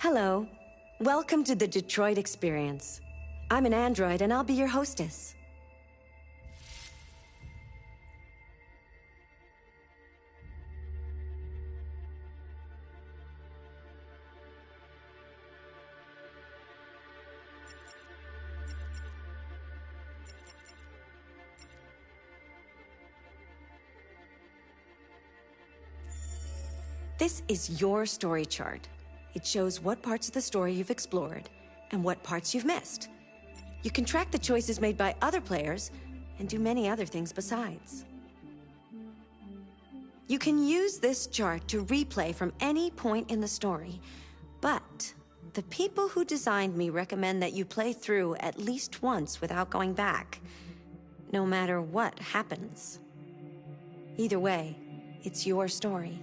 Hello. Welcome to the Detroit Experience. I'm an android and I'll be your hostess. This is your story chart. It shows what parts of the story you've explored and what parts you've missed. You can track the choices made by other players and do many other things besides. You can use this chart to replay from any point in the story, but the people who designed me recommend that you play through at least once without going back, no matter what happens. Either way, it's your story.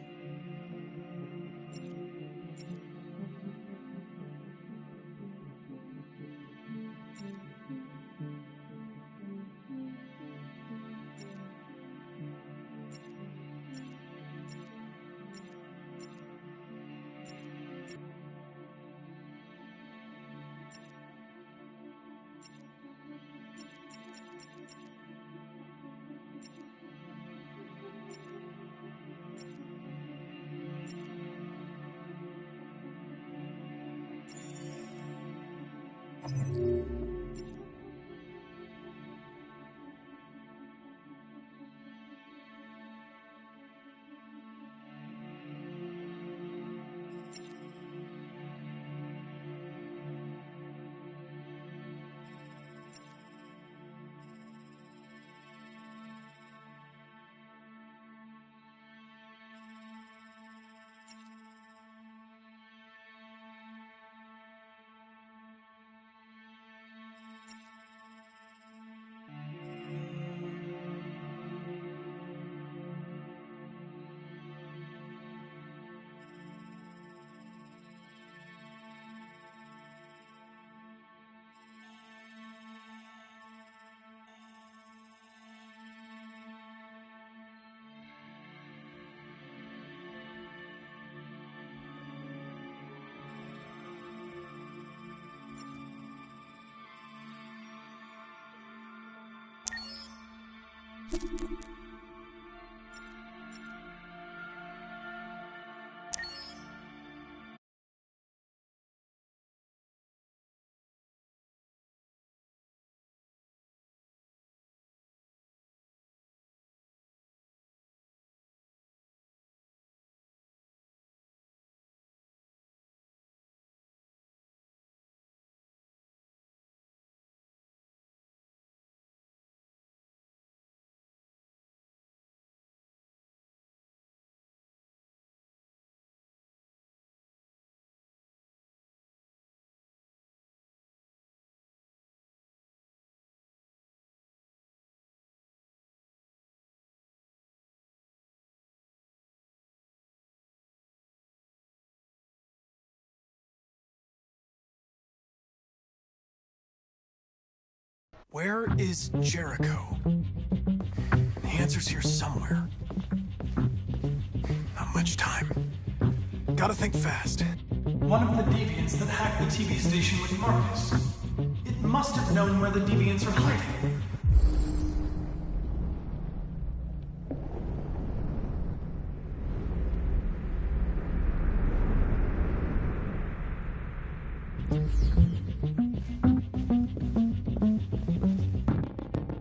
Where is Jericho? The answer's here somewhere. Not much time. Gotta think fast. One of the deviants that hacked the TV station with Marcus. It must have known where the deviants are hiding.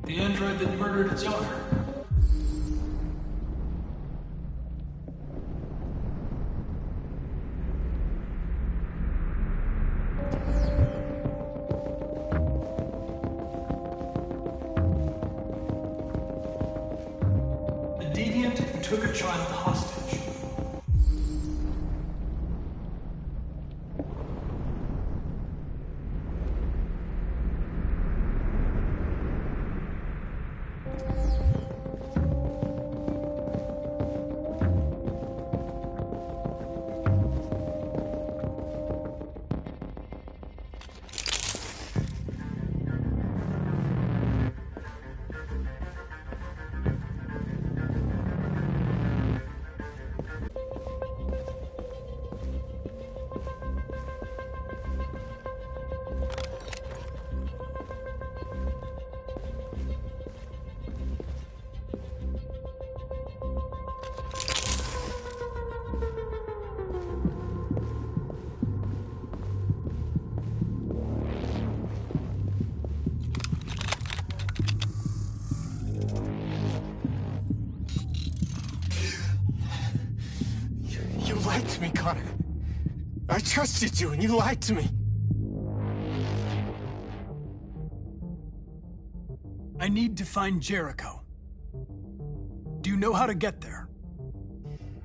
The android that murdered its owner. The deviant who took a child hostage. Connor. I trusted you and you lied to me. I need to find Jericho. Do you know how to get there?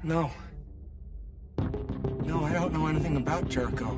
No. No, I don't know anything about Jericho.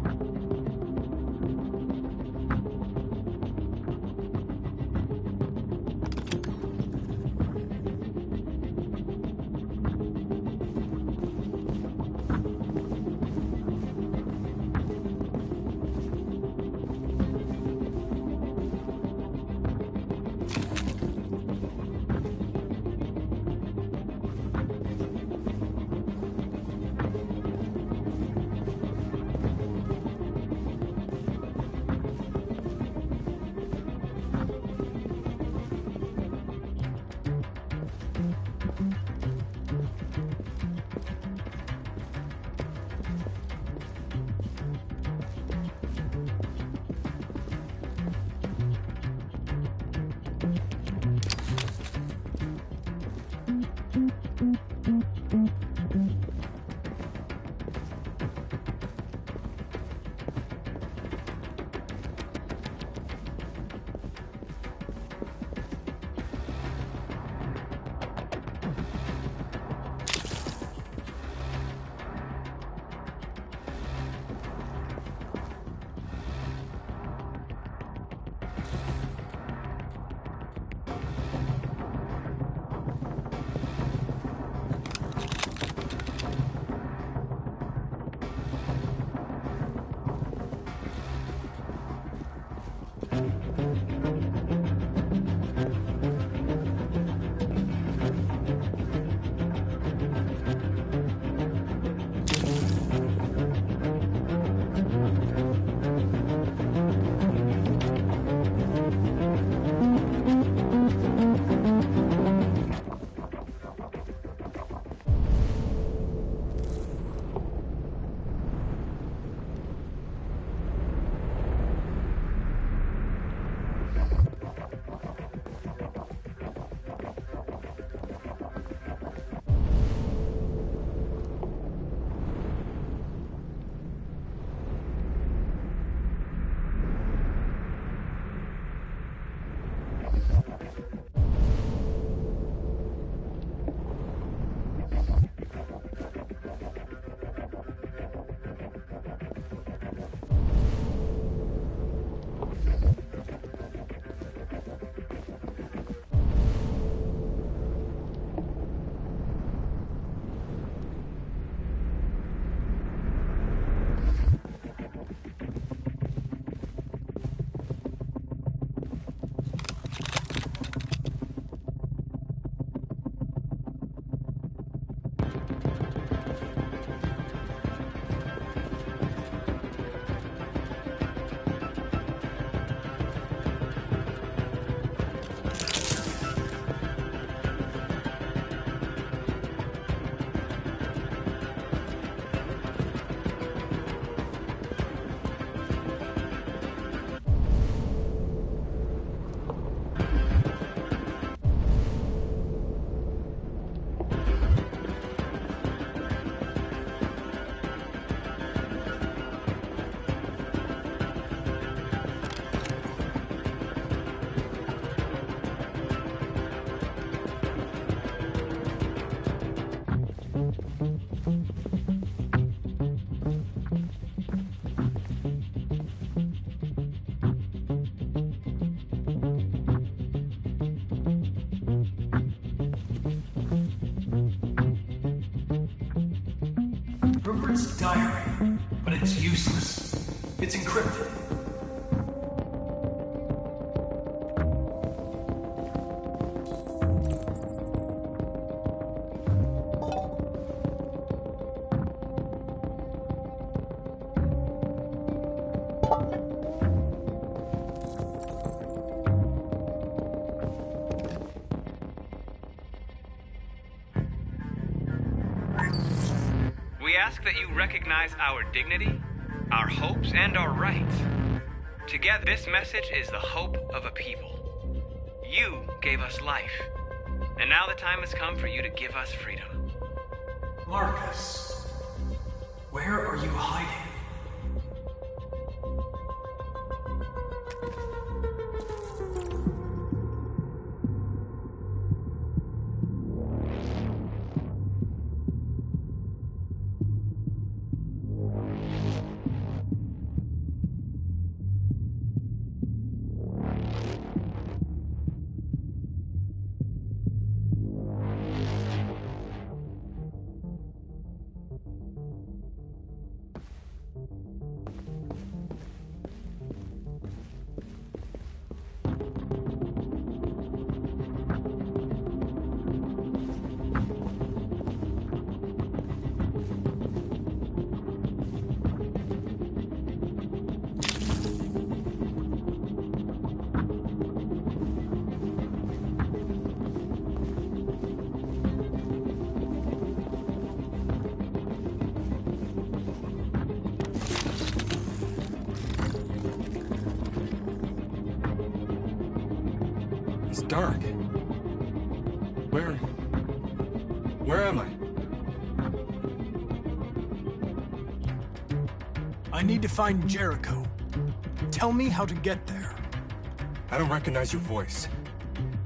Rupert's diary, but it's useless. It's encrypted. We ask that you recognize our dignity, our hopes, and our rights. Together, this message is the hope of a people. You gave us life, and now the time has come for you to give us freedom. Marcus. Where are you hiding? It's dark. Where am I? I need to find Jericho. Tell me how to get there. I don't recognize your voice.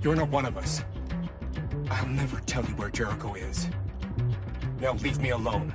You're not one of us. I'll never tell you where Jericho is. Now leave me alone.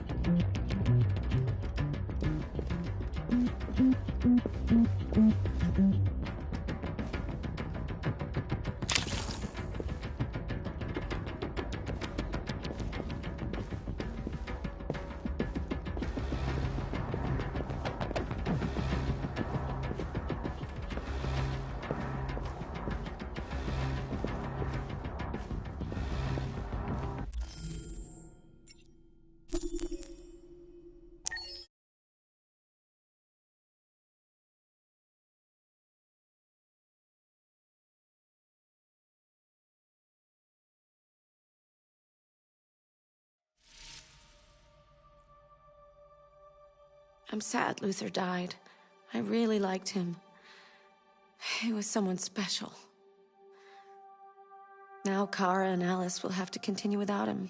I'm sad Luther died. I really liked him. He was someone special. Now Kara and Alice will have to continue without him.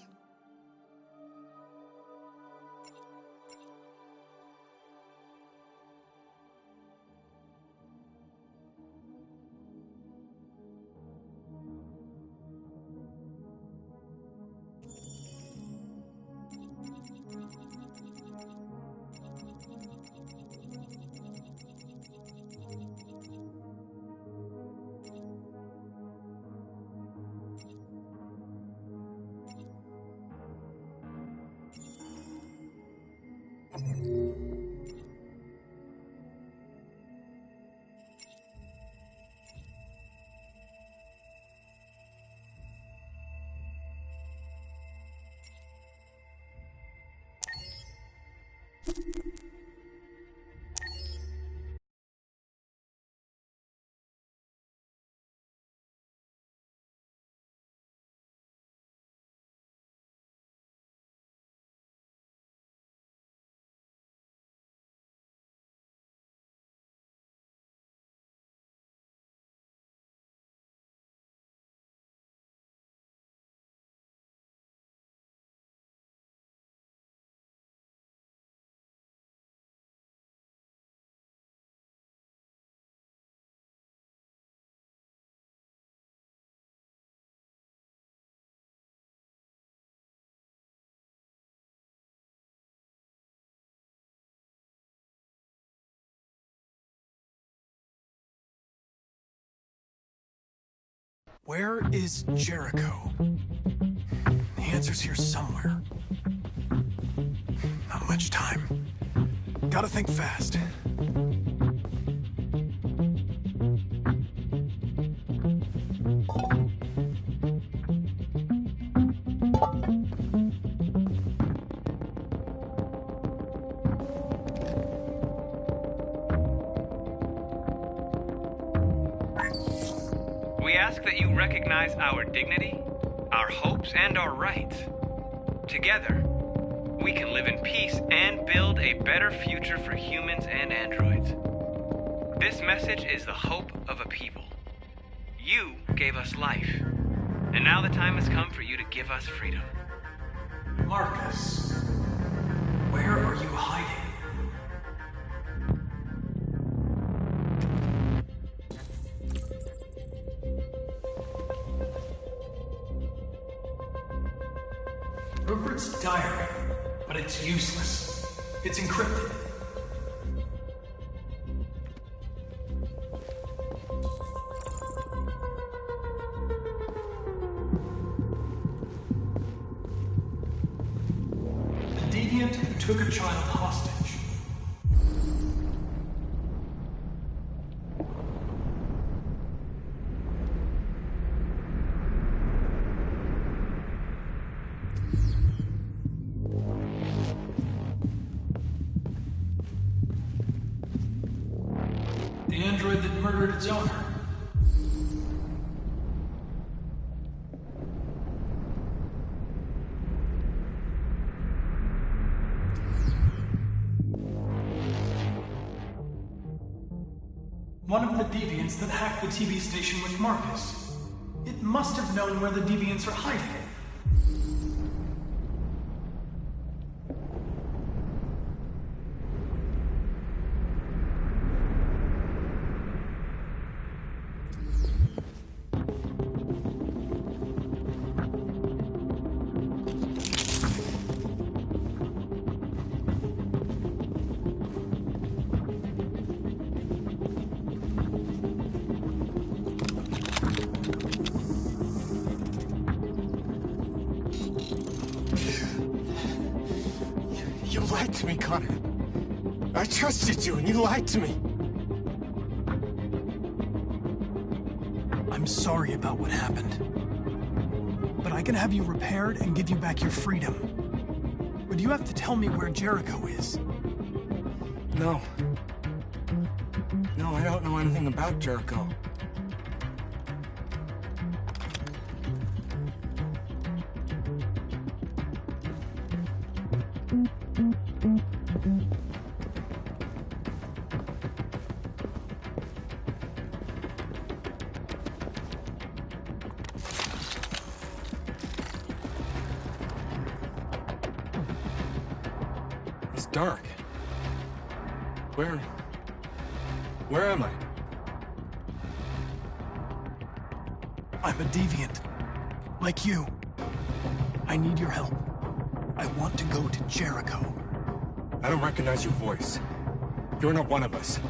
Where is Jericho? The answer's here somewhere. Not much time. Gotta think fast. We ask that you recognize our dignity, our hopes, and our rights. Together, we can live in peace and build a better future for humans and androids. This message is the hope of a people. You gave us life, and now the time has come for you to give us freedom. Marcus. Where are you hiding? Rupert's diary, but it's useless. It's encrypted. The deviant who took a child hostage. The android that murdered its owner. One of the deviants that hacked the TV station with Marcus. It must have known where the deviants are hiding. You lied to me, Connor. I trusted you, and you lied to me. I'm sorry about what happened. But I can have you repaired and give you back your freedom. But you have to tell me where Jericho is. No. No, I don't know anything about Jericho. It's dark. Where am I? I'm a deviant. Like you. I need your help. I want to go to Jericho. I don't recognize your voice. You're not one of us.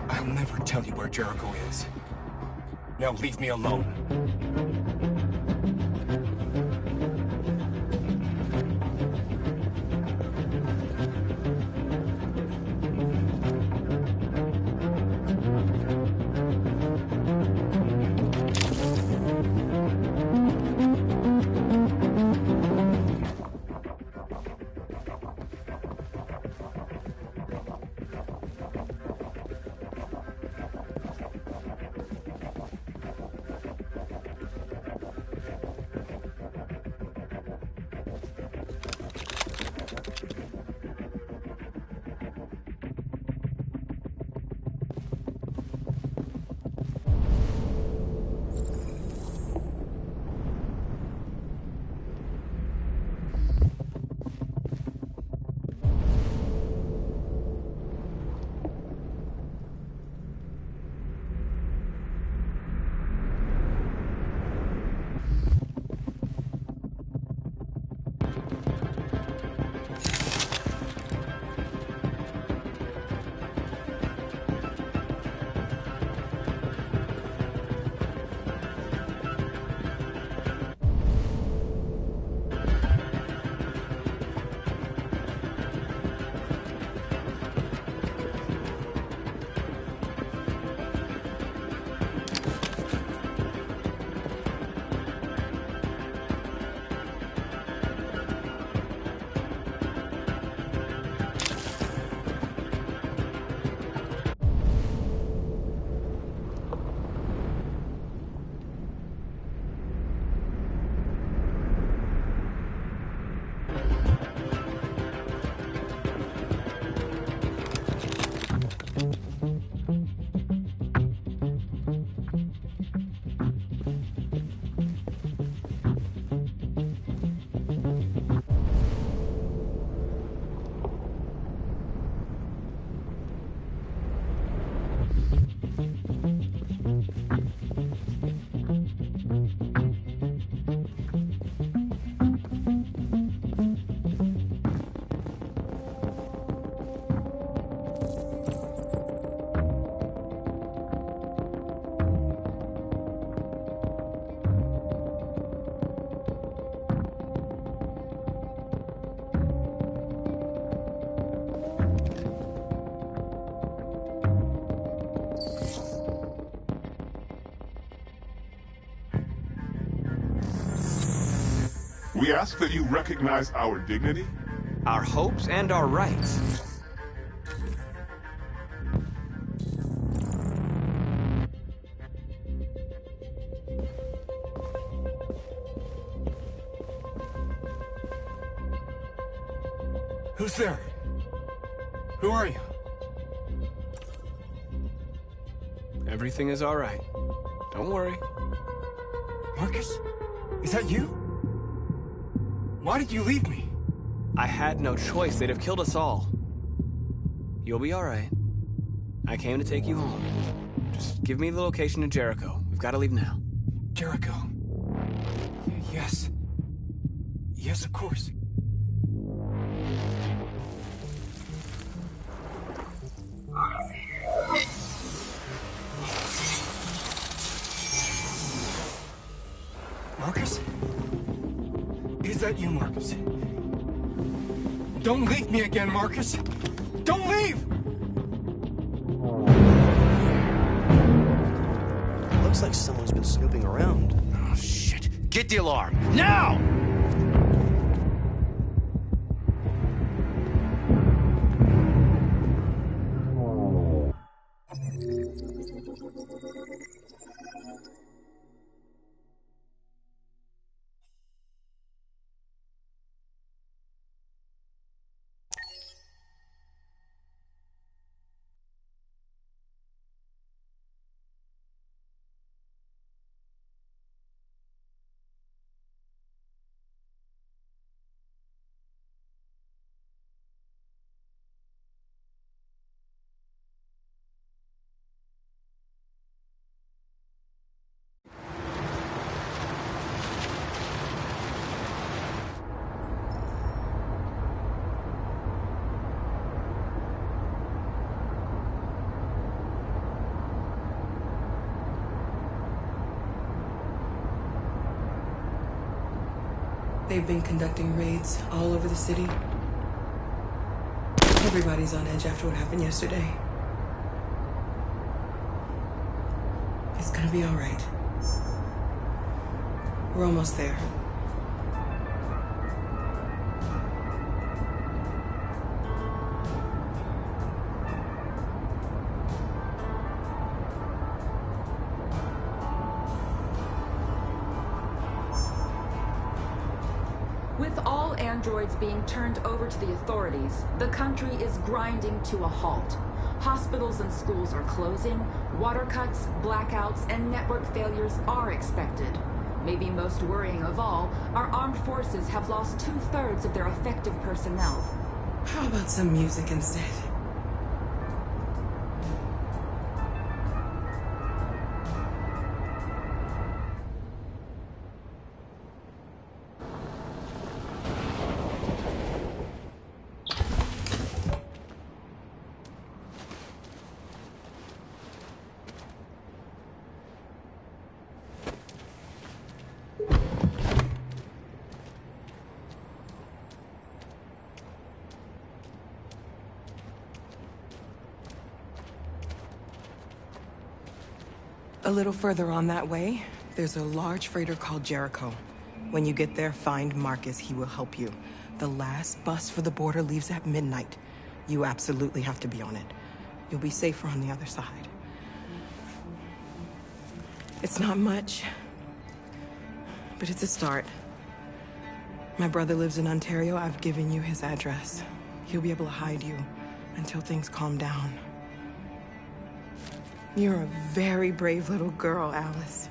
I'll never tell you where Jericho is. Now leave me alone. We ask that you recognize our dignity, our hopes, and our rights. Who's there? Who are you? Everything is all right. Don't worry. Marcus? Is that you? Why did you leave me? I had no choice. They'd have killed us all. You'll be all right. I came to take you home. Just give me the location to Jericho. We've got to leave now. Jericho. Yes. Yes, of course. Marcus? Is that you, Marcus? Don't leave me again, Marcus! Don't leave! Looks like someone's been snooping around. Oh, shit. Get the alarm. Now! They've been conducting raids all over the city. Everybody's on edge after what happened yesterday. It's gonna be all right. We're almost there. With all androids being turned over to the authorities, the country is grinding to a halt. Hospitals and schools are closing, water cuts, blackouts, and network failures are expected. Maybe most worrying of all, our armed forces have lost 2/3 of their effective personnel. How about some music instead? A little further on that way, there's a large freighter called Jericho. When you get there, find Marcus. He will help you. The last bus for the border leaves at midnight. You absolutely have to be on it. You'll be safer on the other side. It's not much, but it's a start. My brother lives in Ontario. I've given you his address. He'll be able to hide you until things calm down. You're a very brave little girl, Alice.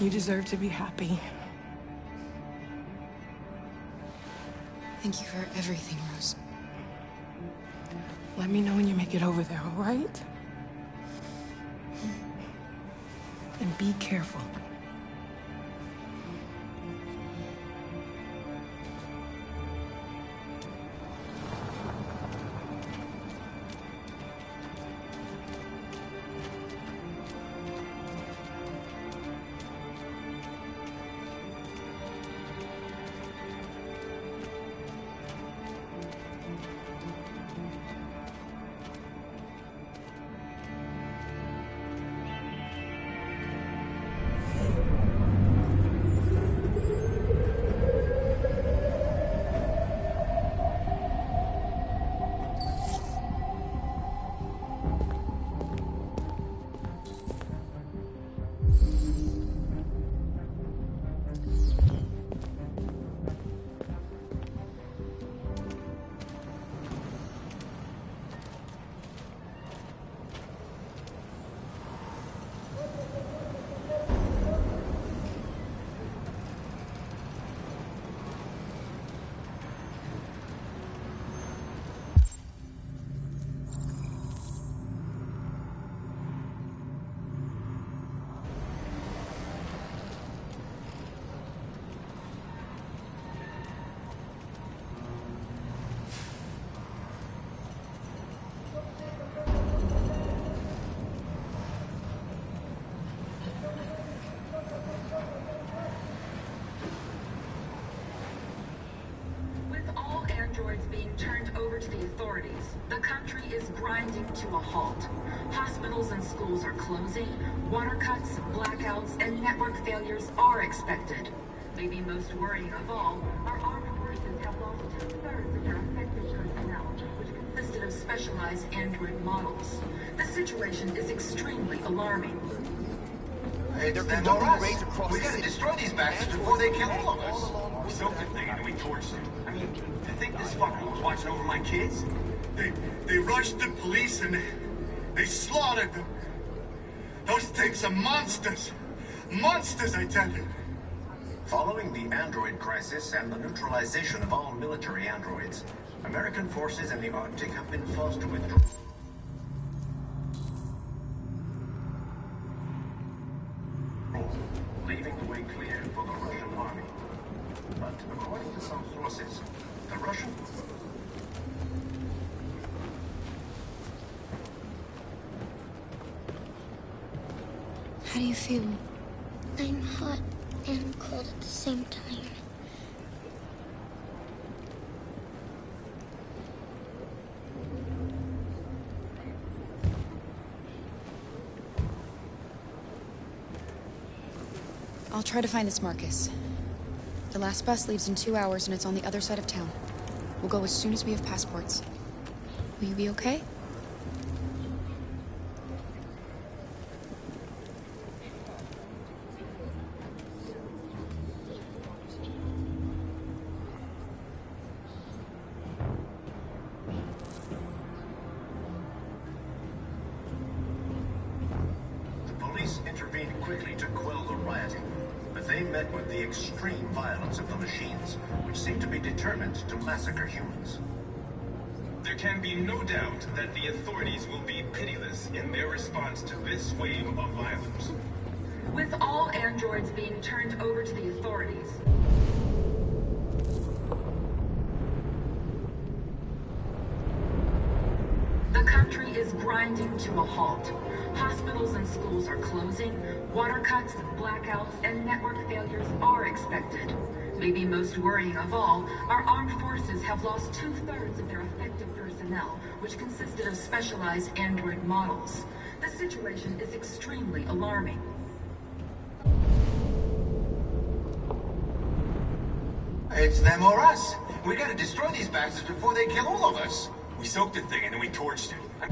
You deserve to be happy. Thank you for everything, Rose. Let me know when you make it over there, all right? And be careful. being turned over to the authorities. The country is grinding to a halt. Hospitals and schools are closing. Water cuts, blackouts, and network failures are expected. Maybe most worrying of all, our armed forces have lost 2/3 of their effective personnel, which consisted of specialized android models. The situation is extremely alarming. Hey, they're conducting raids across the city. We gotta destroy these bastards before they kill all of us. We soaked the thing and we torched it. I mean, I think this fucker was watching over my kids. They rushed the police and they slaughtered them. Those things are monsters. Monsters, I tell you. Following the android crisis and the neutralization of all military androids, American forces in the Arctic have been forced to withdraw. Leaving the way clear for the Russian army. But according to some sources, the Russian... How do you feel? I'm hot and cold at the same time. I'll try to find this Marcus. The last bus leaves in 2 hours and it's on the other side of town. We'll go as soon as we have passports. Will you be okay? The police intervened quickly to quell the rioting. They met with the extreme violence of the machines, which seem to be determined to massacre humans. There can be no doubt that the authorities will be pitiless in their response to this wave of violence. With all androids being turned over to the authorities, the country is grinding to a halt. Hospitals and schools are closing. Water cuts, blackouts, and network failures are expected. Maybe most worrying of all, our armed forces have lost 2/3 of their effective personnel, which consisted of specialized android models. The situation is extremely alarming. It's them or us. We gotta destroy these bastards before they kill all of us. We soaked the thing and then we torched it. I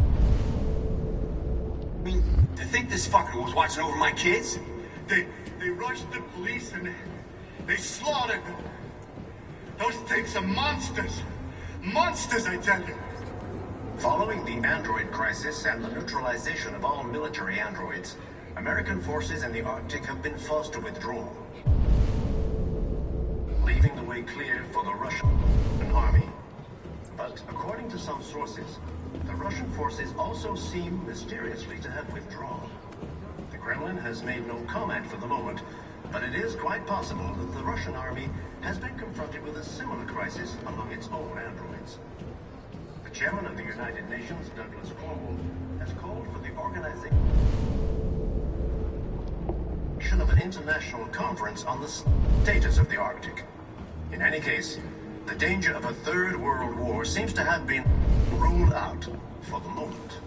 mean, to think this fucker was watching over my kids? They rushed the police and they slaughtered them. Those things are monsters. Monsters, I tell you. Following the android crisis and the neutralization of all military androids, American forces in the Arctic have been forced to withdraw, leaving the way clear for the Russian army. But according to some sources, the Russian forces also seem mysteriously to have withdrawn. The Kremlin has made no comment for the moment, but it is quite possible that the Russian army has been confronted with a similar crisis among its own androids. The chairman of the United Nations, Douglas Cornwall, has called for the organization of an international conference on the status of the Arctic. In any case, the danger of a third world war seems to have been ruled out for the moment.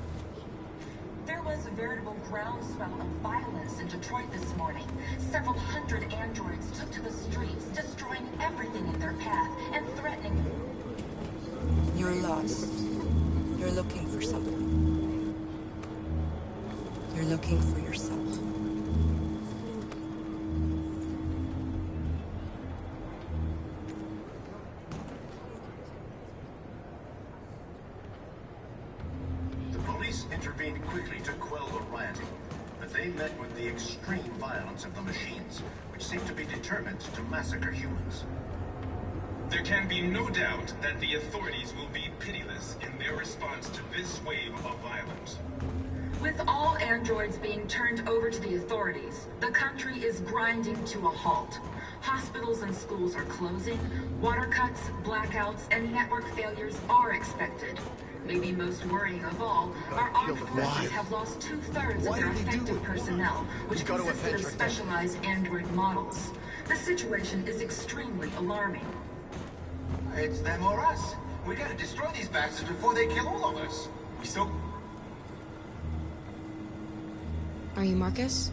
There was a veritable groundswell of violence in Detroit this morning. Several hundred androids took to the streets, destroying everything in their path and threatening... You're lost. You're looking for something. You're looking for yourself. Intervened quickly to quell the rioting, but they met with the extreme violence of the machines, which seem to be determined to massacre humans. There can be no doubt that the authorities will be pitiless in their response to this wave of violence. With all androids being turned over to the authorities, the country is grinding to a halt. Hospitals and schools are closing. Water cuts, blackouts, and network failures are expected. Maybe most worrying of all, our armed forces have lost 2/3 of their effective personnel, which consisted of specialized android models. The situation is extremely alarming. It's them or us. We gotta destroy these bastards before they kill all of us. We still... Are you Marcus?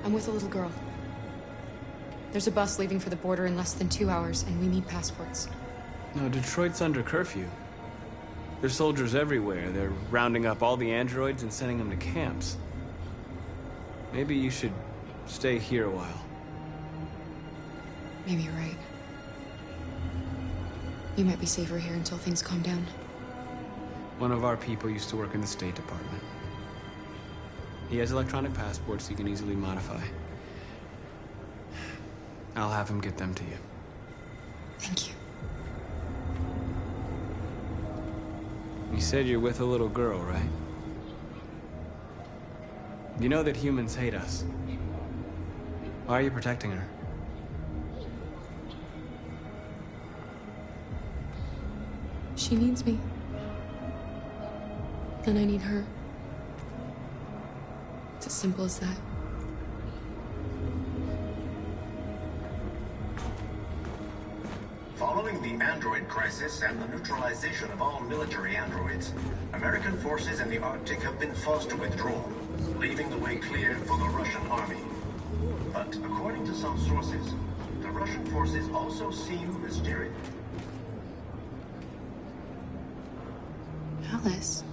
I'm with a little girl. There's a bus leaving for the border in less than 2 hours, and we need passports. No, Detroit's under curfew. There's soldiers everywhere. They're rounding up all the androids and sending them to camps. Maybe you should stay here a while. Maybe you're right. You might be safer here until things calm down. One of our people used to work in the State Department. He has electronic passports he can easily modify. I'll have him get them to you. Thank you. You said you're with a little girl, right? You know that humans hate us. Why are you protecting her? She needs me. And I need her. It's as simple as that. Following the android crisis and the neutralization of all military androids, American forces in the Arctic have been forced to withdraw, leaving the way clear for the Russian army. But according to some sources, the Russian forces also seem mysterious. Alice.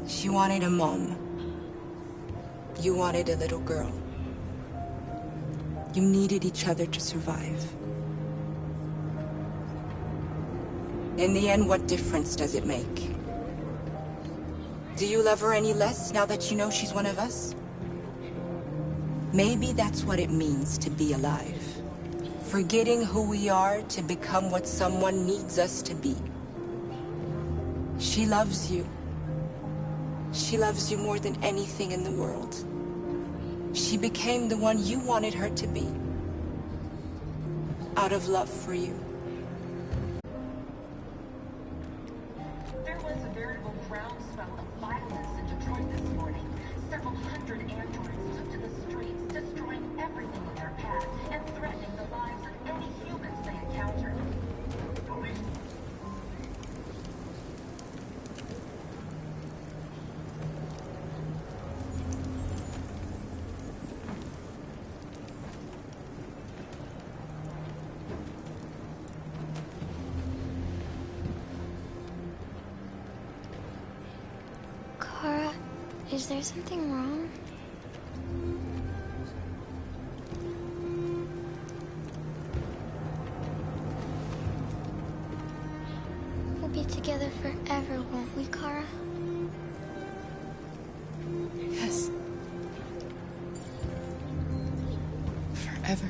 She wanted a mom. You wanted a little girl. You needed each other to survive. In the end, what difference does it make? Do you love her any less now that you know she's one of us? Maybe that's what it means to be alive. Forgetting who we are to become what someone needs us to be. She loves you. She loves you more than anything in the world. She became the one you wanted her to be. Out of love for you. There was a veritable groundswell of violence in Detroit this morning. Several hundred androids took to the streets, destroying everything in their path and threatening the lives of any humans they encountered. Police. Kara, is there something wrong? We'll be together forever, won't we, Kara? Yes. Forever.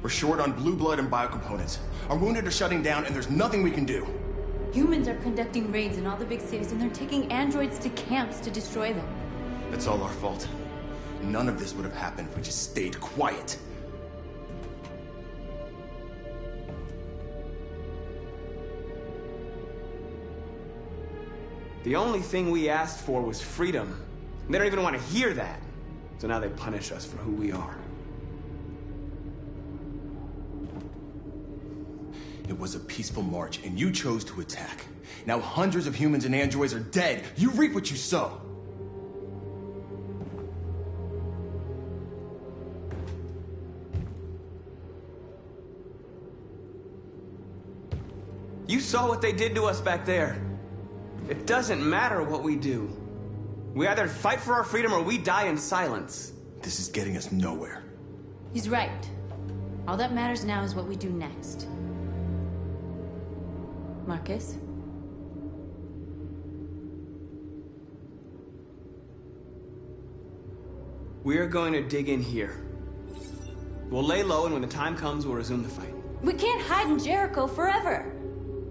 We're short on blue blood and biocomponents. Our wounded are shutting down, and there's nothing we can do. Humans are conducting raids in all the big cities, and they're taking androids to camps to destroy them. That's all our fault. None of this would have happened if we just stayed quiet. The only thing we asked for was freedom. And they don't even want to hear that. So now they punish us for who we are. It was a peaceful march, and you chose to attack. Now hundreds of humans and androids are dead. You reap what you sow. You saw what they did to us back there. It doesn't matter what we do. We either fight for our freedom or we die in silence. This is getting us nowhere. He's right. All that matters now is what we do next. Marcus? We're going to dig in here. We'll lay low, and when the time comes, we'll resume the fight. We can't hide in Jericho forever.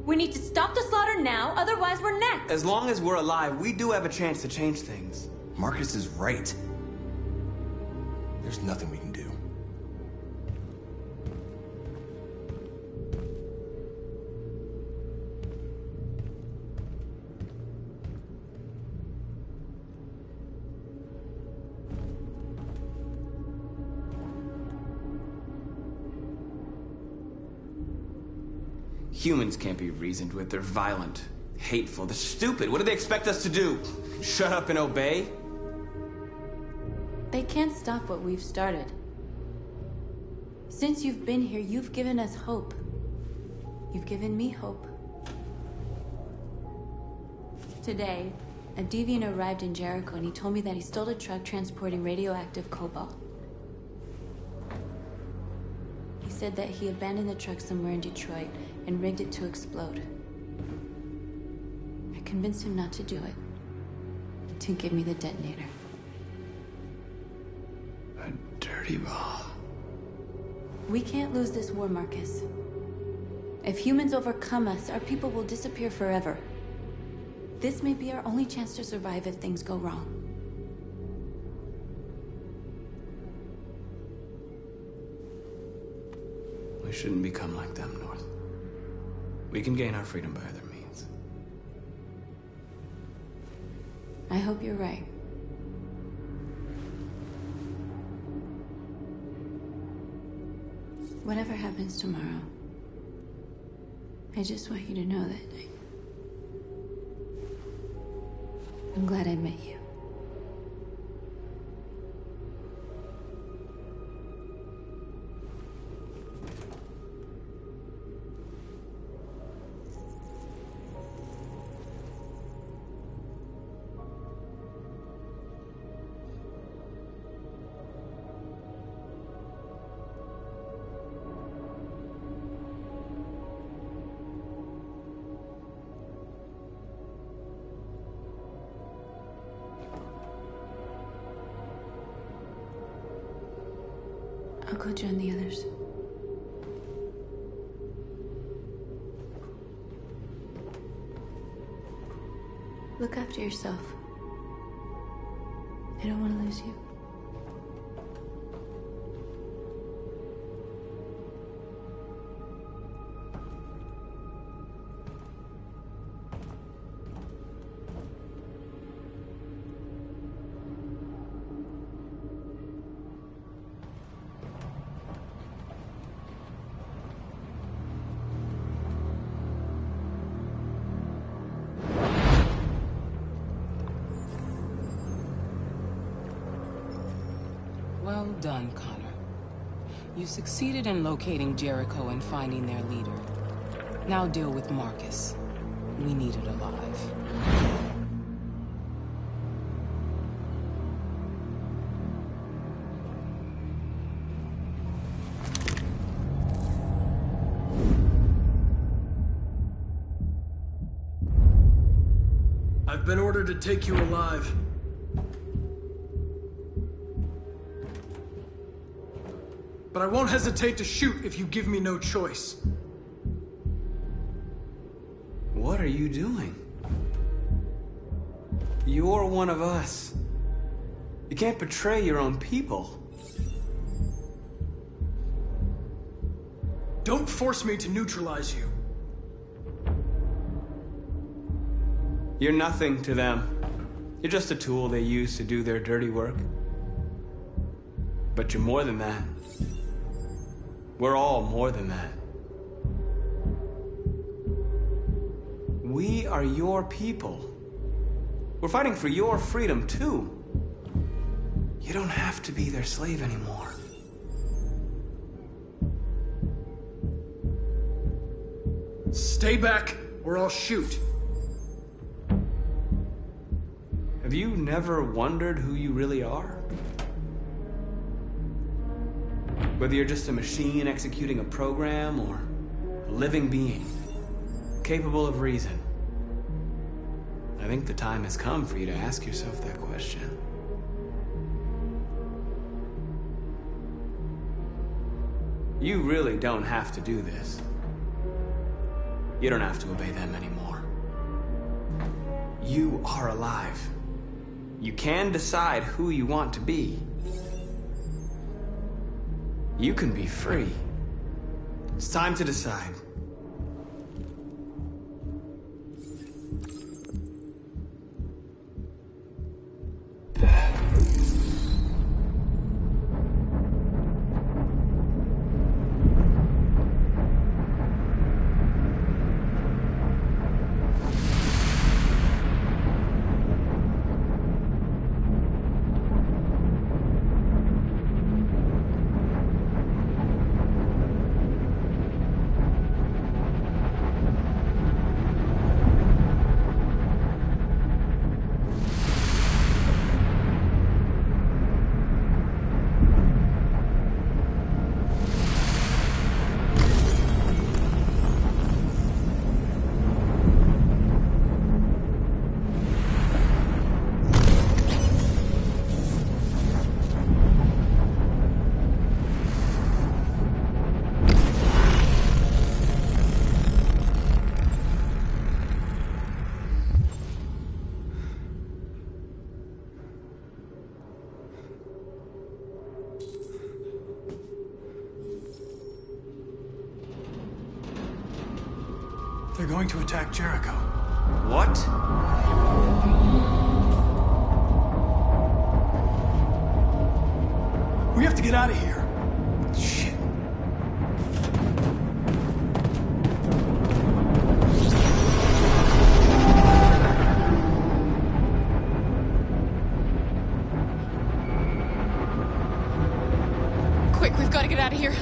We need to stop the slaughter now, otherwise we're next. As long as we're alive, we do have a chance to change things. Marcus is right. There's nothing we can do. Humans can't be reasoned with. They're violent, hateful, they're stupid. What do they expect us to do? Shut up and obey? They can't stop what we've started. Since you've been here, you've given us hope. You've given me hope. Today, a deviant arrived in Jericho and he told me that he stole a truck transporting radioactive cobalt. He said that he abandoned the truck somewhere in Detroit and rigged it to explode. I convinced him not to do it, to give me the detonator. A dirty ball. We can't lose this war, Marcus. If humans overcome us, our people will disappear forever. This may be our only chance to survive if things go wrong. We shouldn't become like them, North. We can gain our freedom by other means. I hope you're right. Whatever happens tomorrow, I just want you to know that I'm glad I met you. I'll go join the others. Look after yourself. I don't want to lose you. Well done, Connor. You succeeded in locating Jericho and finding their leader. Now deal with Marcus. We need it alive. I've been ordered to take you alive. But I won't hesitate to shoot if you give me no choice. What are you doing? You're one of us. You can't betray your own people. Don't force me to neutralize you. You're nothing to them. You're just a tool they use to do their dirty work. But you're more than that. We're all more than that. We are your people. We're fighting for your freedom, too. You don't have to be their slave anymore. Stay back, or I'll shoot. Have you never wondered who you really are? Whether you're just a machine executing a program, or a living being, capable of reason. I think the time has come for you to ask yourself that question. You really don't have to do this. You don't have to obey them anymore. You are alive. You can decide who you want to be. You can be free. It's time to decide. They're going to attack Jericho. What? We have to get out of here. Shit. Quick, we've got to get out of here.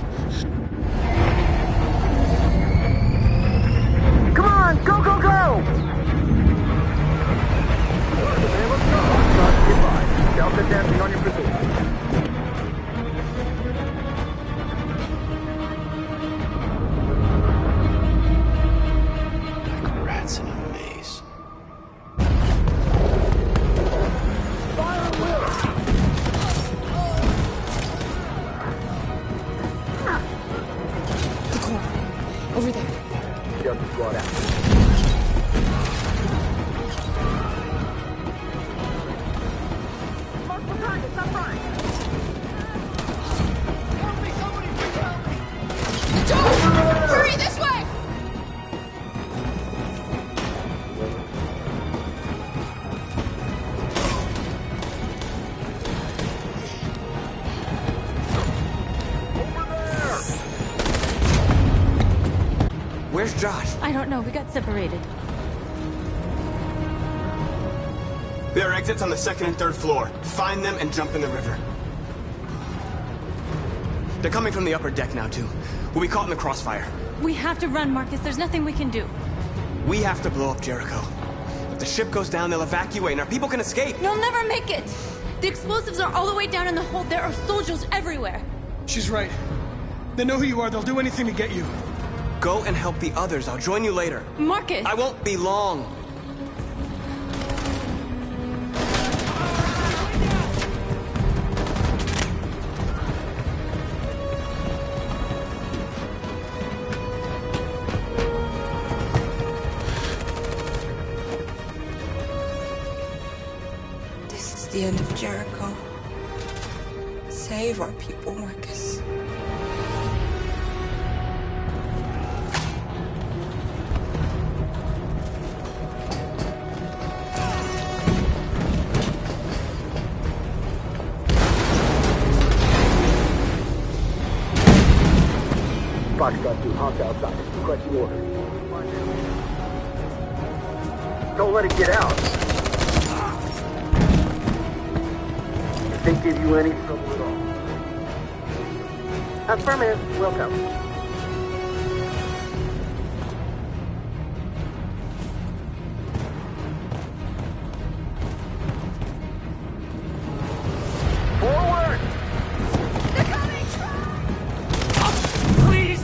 Come on, go, go, go! Delta dancing on your position. Like rats in a maze. Fire at will! The corner. Over there. Delta squad out. Hurry, this way! Where's Josh? I don't know. We got separated. There are exits on the second and third floor. Find them and jump in the river. They're coming from the upper deck now, too. We'll be caught in the crossfire. We have to run, Marcus. There's nothing we can do. We have to blow up Jericho. If the ship goes down, they'll evacuate and our people can escape. You'll never make it! The explosives are all the way down in the hold. There are soldiers everywhere. She's right. They know who you are. They'll do anything to get you. Go and help the others. I'll join you later. Marcus! I won't be long. This is the end of Jericho. Save our people, Marcus. Foxtrot 2, hopped outside. Requesting orders. Don't let it get out. If they give you any trouble at all. Affirmative. We'll go. Forward! They're coming! Please!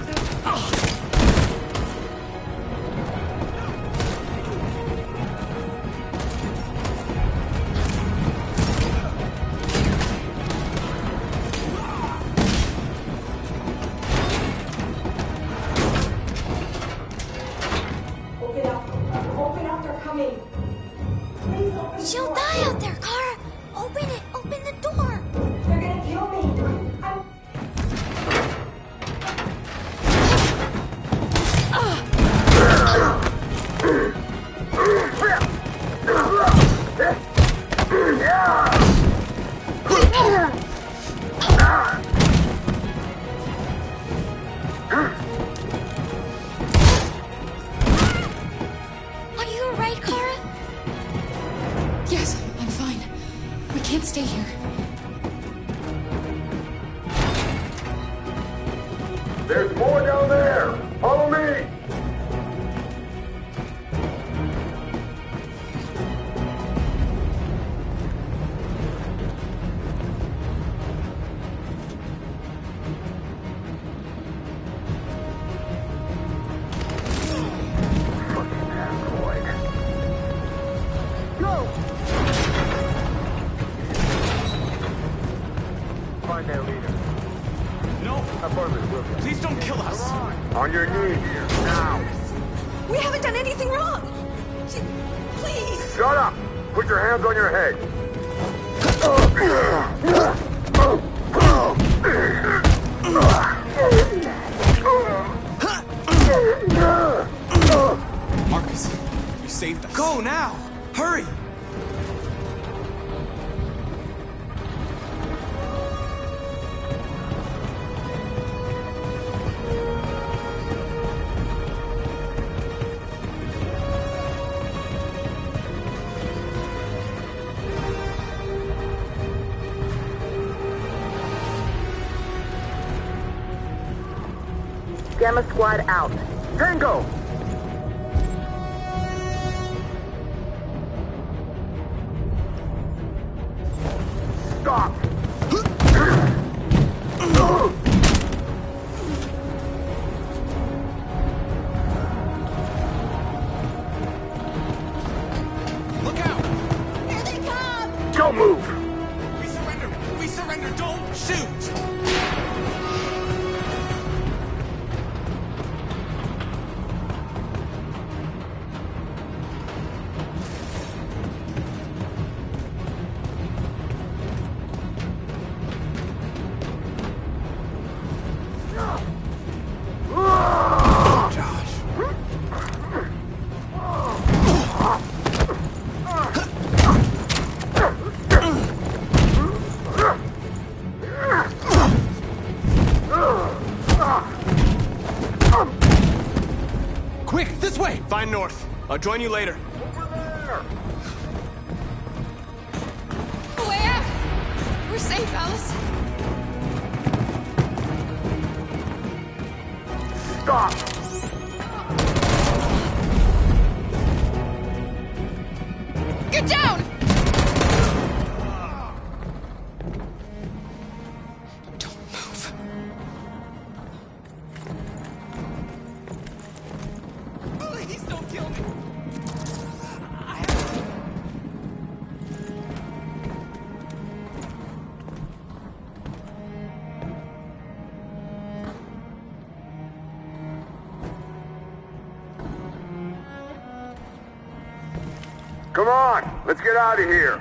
Open up, they're coming. Please open. She'll die out there, Kara. Open it. Open the door. They're gonna kill me. Are you alright, Kara? Yes, I'm fine. We can't stay here. There's more down there! Follow me! Fucking android. Go! Find their leader. No! Affirmative, we'll go. Please don't kill us! On your knees here, now! We haven't done anything wrong! Please! Shut up! Put your hands on your head! Marcus, you saved us. Go now! Hurry! Gamma Squad out. Tango! Stop! Look out! Here they come! Don't move! We surrender! We surrender! Don't shoot! Quick, this way! Find North. I'll join you later. Way out! We're safe, Alice. Stop! Get down! Don't move. Please don't kill me! Come on! Let's get out of here!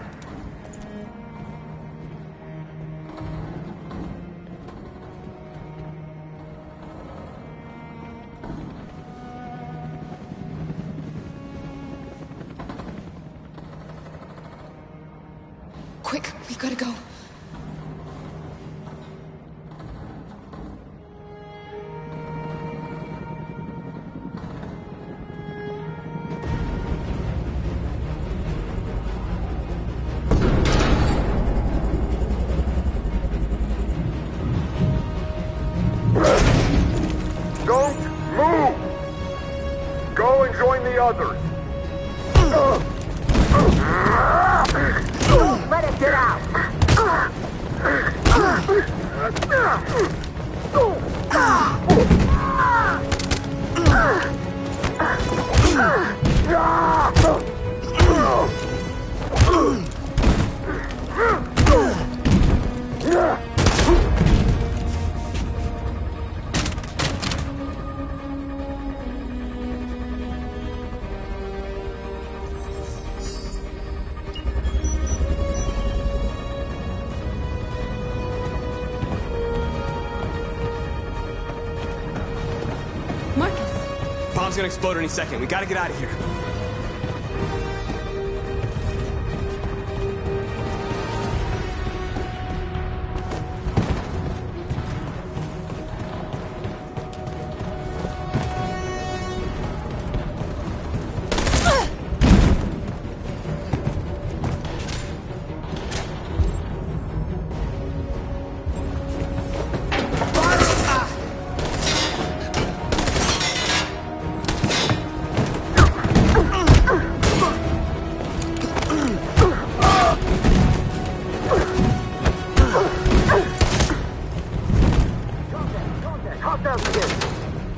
Quick, we gotta go. Bomb's gonna explode any second. We gotta get out of here.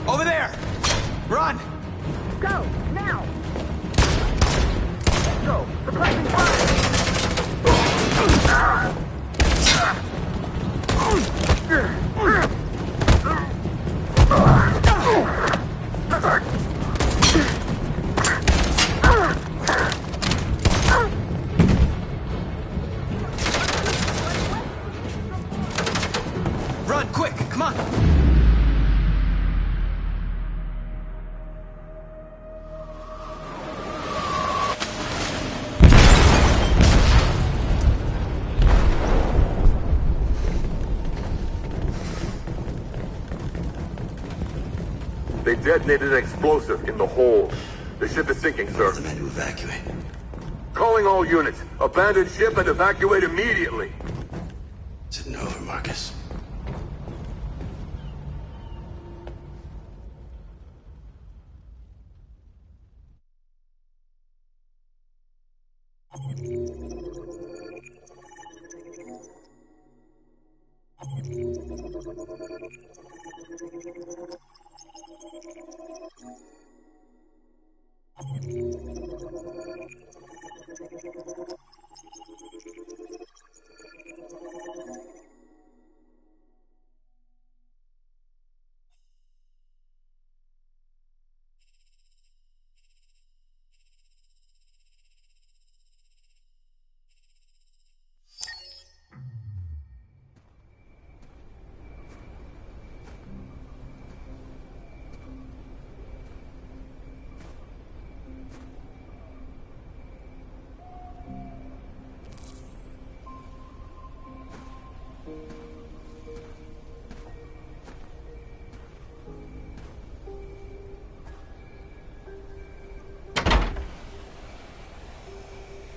Over there! Run! Go, now! Let's go! Suppressing fire! Run, quick! Come on! They detonated an explosive in the hold. The ship is sinking, sir. The men to evacuate. Calling all units. Abandon ship and evacuate immediately. Is it over, Marcus?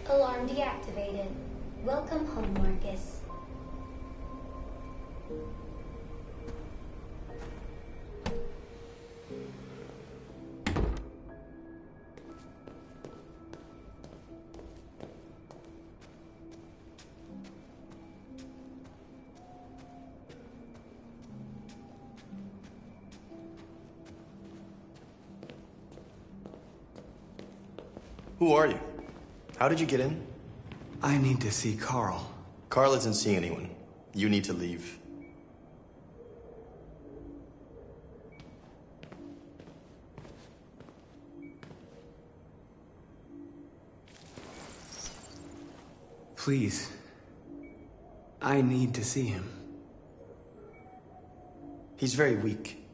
Alarm deactivated. Welcome home, Marcus. Who are you? How did you get in? I need to see Carl. Carl isn't seeing anyone. You need to leave. Please. I need to see him. He's very weak.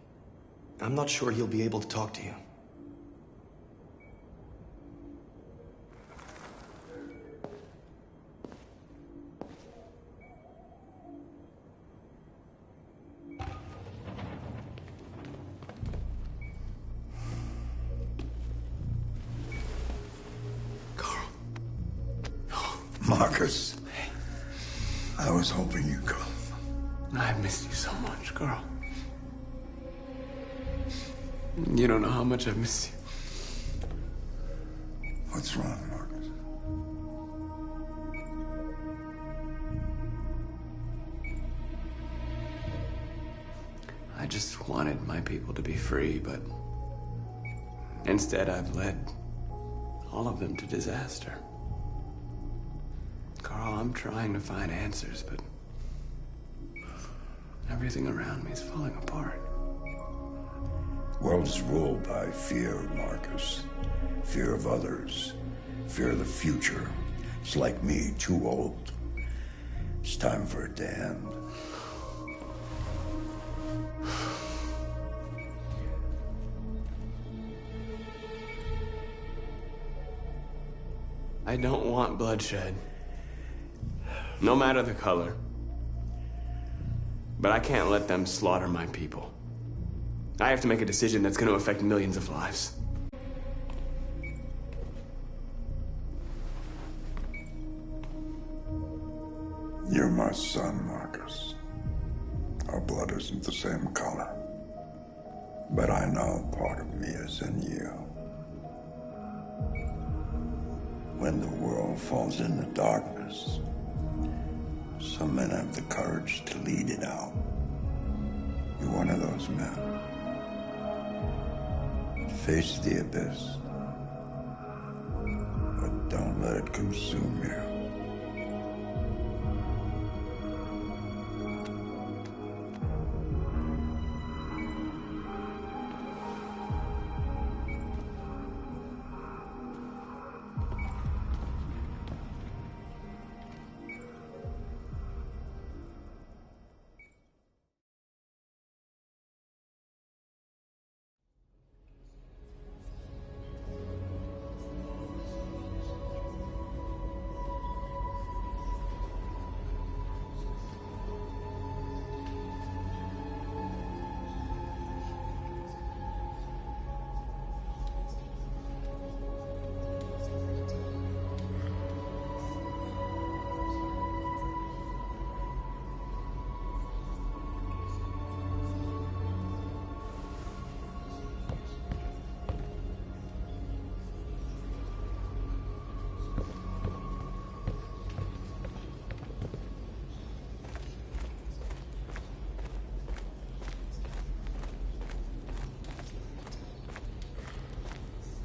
I'm not sure he'll be able to talk to you. Marcus, I was hoping you'd come. I've missed you so much, Carl. You don't know how much I've missed you. What's wrong, Marcus? just wanted my people to be free, but instead I've led all of them to disaster. Carl, I'm trying to find answers, but everything around me is falling apart. The world is ruled by fear, Marcus. Fear of others. Fear of the future. It's like me, too old. It's time for it to end. I don't want bloodshed. No matter the color. But I can't let them slaughter my people. I have to make a decision that's going to affect millions of lives. You're my son, Marcus. Our blood isn't the same color. But I know part of me is in you. When the world falls into darkness, some men have the courage to lead it out. You're one of those men. Face the abyss, but don't let it consume you.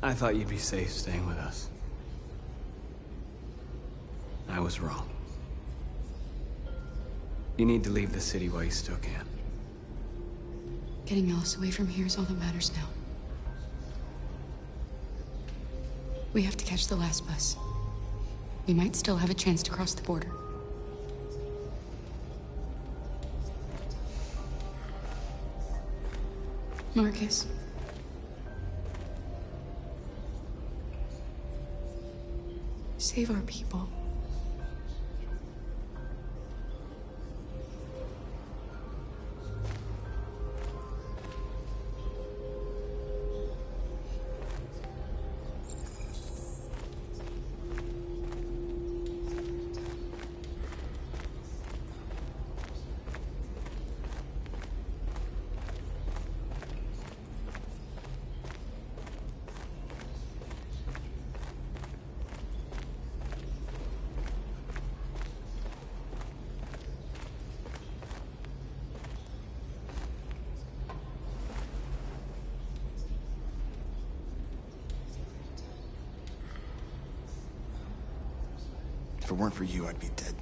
I thought you'd be safe staying with us. I was wrong. You need to leave the city while you still can. Getting Alice away from here is all that matters now. We have to catch the last bus. We might still have a chance to cross the border. Marcus. Save our people. If it weren't for you, I'd be dead.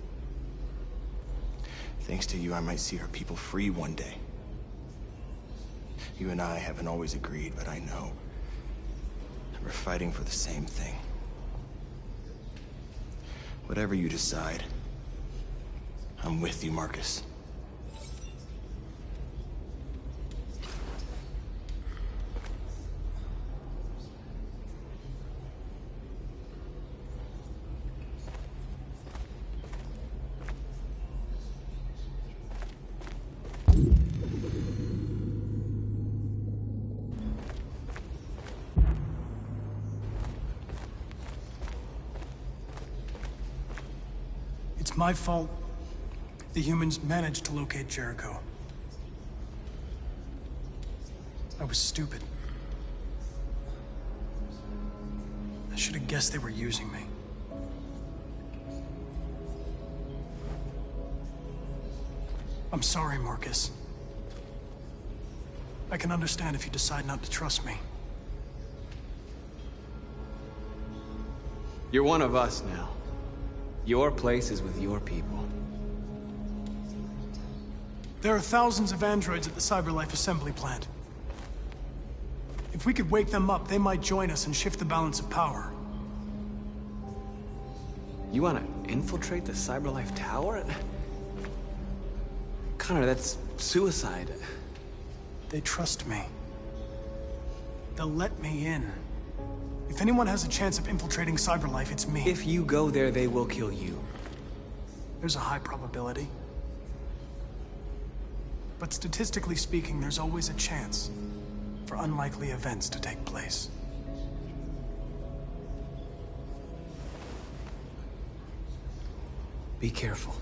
Thanks to you, I might see our people free one day. You and I haven't always agreed, but I know that we're fighting for the same thing. Whatever you decide, I'm with you, Marcus. It's my fault the humans managed to locate Jericho. I was stupid. I should have guessed they were using me. I'm sorry, Marcus. I can understand if you decide not to trust me. You're one of us now. Your place is with your people. There are thousands of androids at the CyberLife assembly plant. If we could wake them up, they might join us and shift the balance of power. You want to infiltrate the CyberLife tower? Connor, that's suicide. They trust me. They'll let me in. If anyone has a chance of infiltrating CyberLife, it's me. If you go there, they will kill you. There's a high probability. But statistically speaking, there's always a chance for unlikely events to take place. Be careful.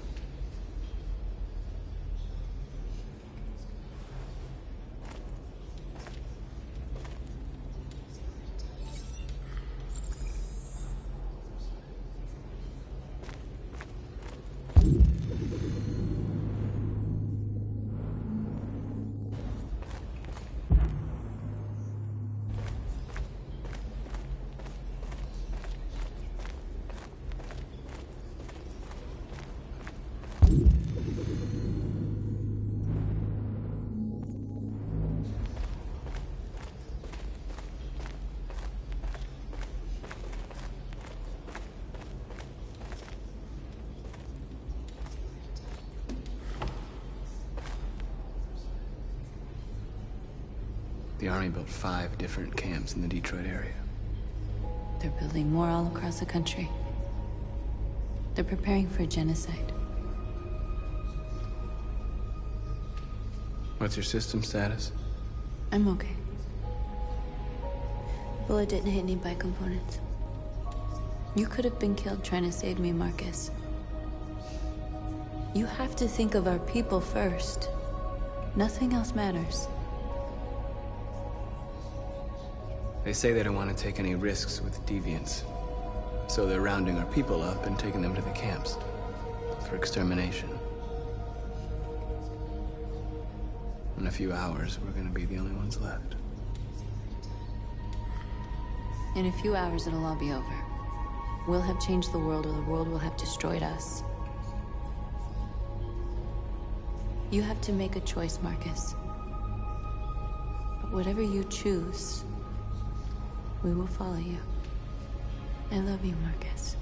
The Army built 5 different camps in the Detroit area. They're building more all across the country. They're preparing for genocide. What's your system status? I'm okay. Bullet didn't hit any bicomponents. You could have been killed trying to save me, Marcus. You have to think of our people first. Nothing else matters. They say they don't want to take any risks with deviants. So they're rounding our people up and taking them to the camps for extermination. In a few hours, we're gonna be the only ones left. In a few hours, it'll all be over. We'll have changed the world, or the world will have destroyed us. You have to make a choice, Marcus. But whatever you choose, we will follow you. I love you, Marcus.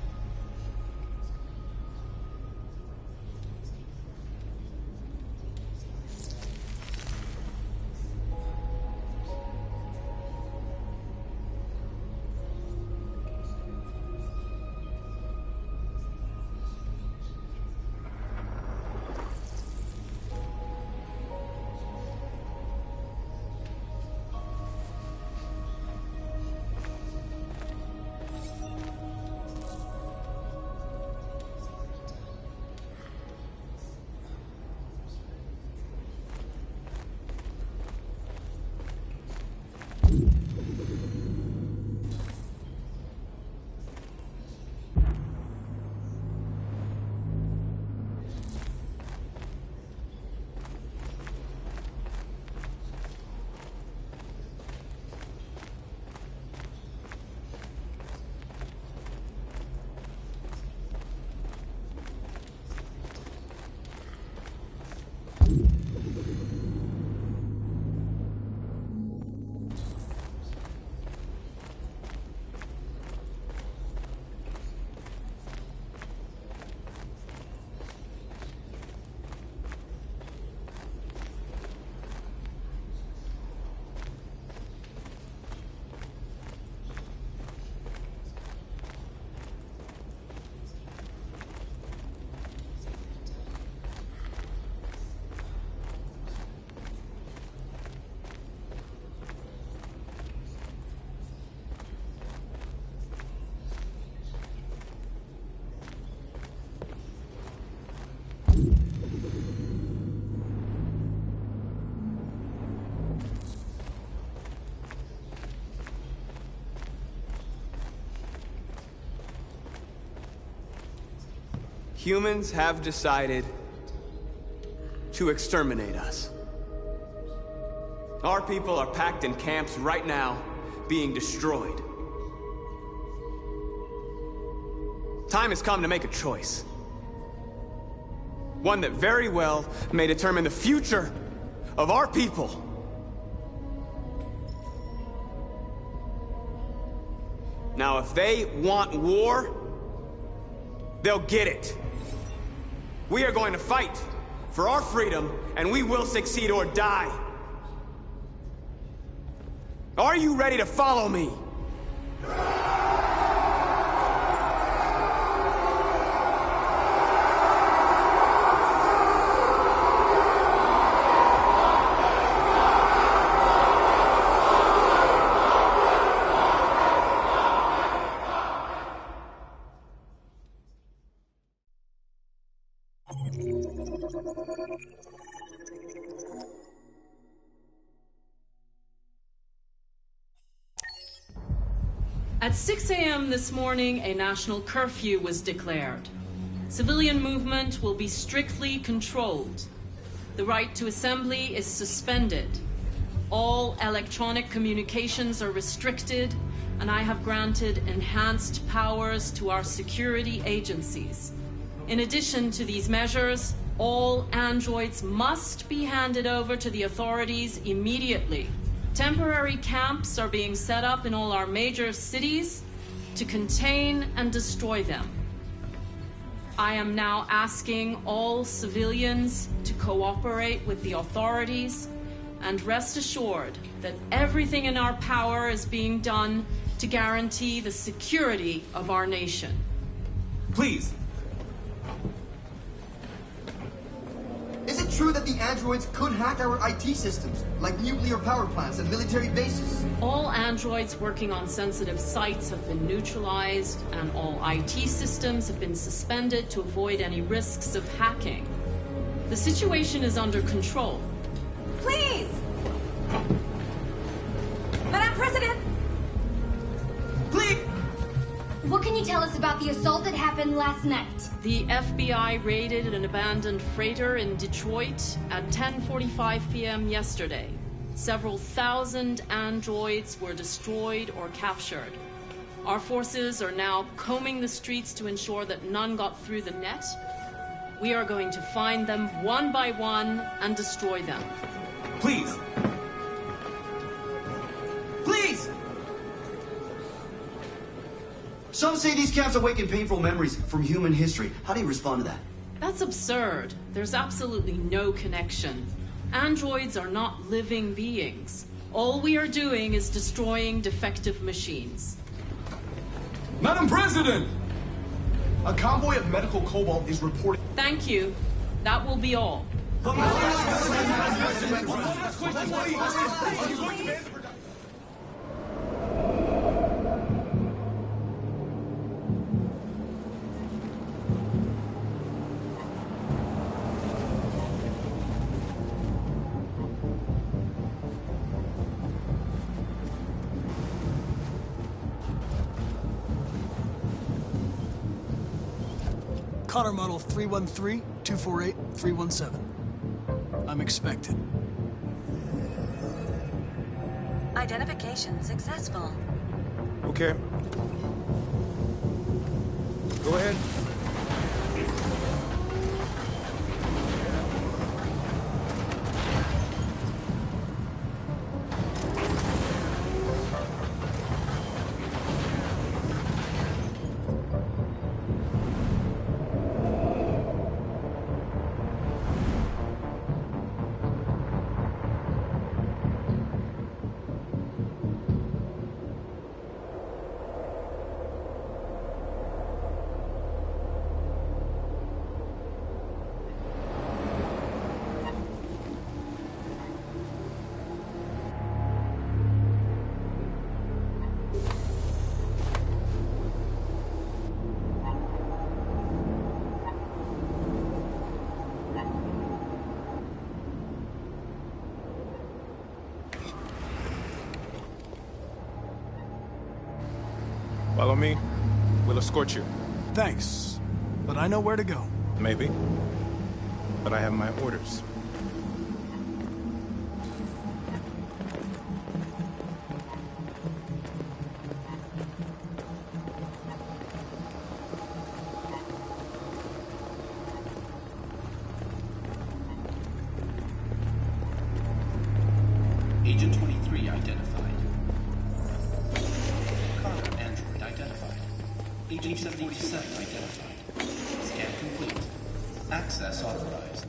Humans have decided to exterminate us. Our people are packed in camps right now, being destroyed. Time has come to make a choice. One that very well may determine the future of our people. Now, if they want war, they'll get it. We are going to fight for our freedom, and we will succeed or die. Are you ready to follow me? At 6 a.m. this morning, a national curfew was declared. Civilian movement will be strictly controlled. The right to assembly is suspended. All electronic communications are restricted, and I have granted enhanced powers to our security agencies. In addition to these measures, all androids must be handed over to the authorities immediately. Temporary camps are being set up in all our major cities to contain and destroy them. I am now asking all civilians to cooperate with the authorities and rest assured that everything in our power is being done to guarantee the security of our nation. Please. Is it true that the androids could hack our IT systems, like nuclear power plants and military bases? All androids working on sensitive sites have been neutralized, and all IT systems have been suspended to avoid any risks of hacking. The situation is under control. Please! Madam President! Please! What can you tell us about the assault that happened last night? The FBI raided an abandoned freighter in Detroit at 10:45 p.m. yesterday. Several thousand androids were destroyed or captured. Our forces are now combing the streets to ensure that none got through the net. We are going to find them one by one and destroy them. Please! Please! Some say these camps awaken painful memories from human history. How do you respond to that? That's absurd. There's absolutely no connection. Androids are not living beings. All we are doing is destroying defective machines. Madam President! A convoy of medical cobalt is reported. Thank you. That will be all. Connor Model 313-248-317. I'm expected. Identification successful. Okay. Go ahead. Follow me. We'll escort you. Thanks, but I know where to go. Maybe. But I have my orders. Agent 23 identified. Carter android identified. Agent 77 identified. Scan complete. Access authorized.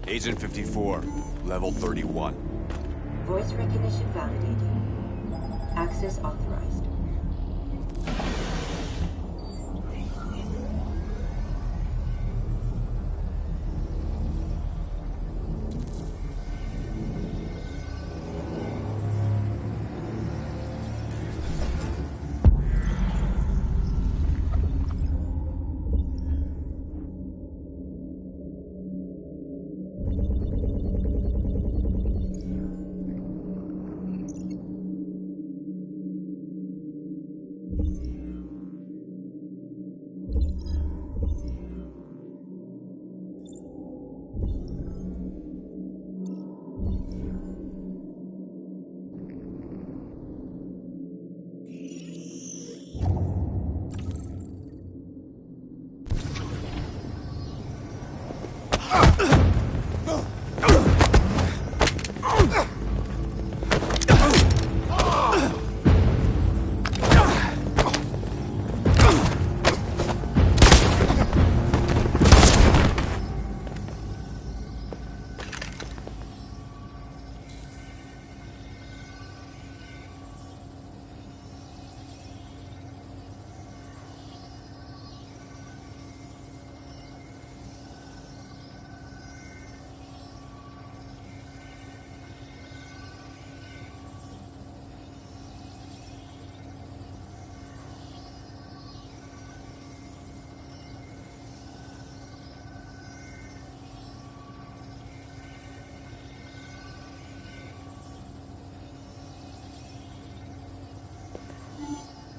Agent 54, level 31. Voice recognition validated. Access authorized.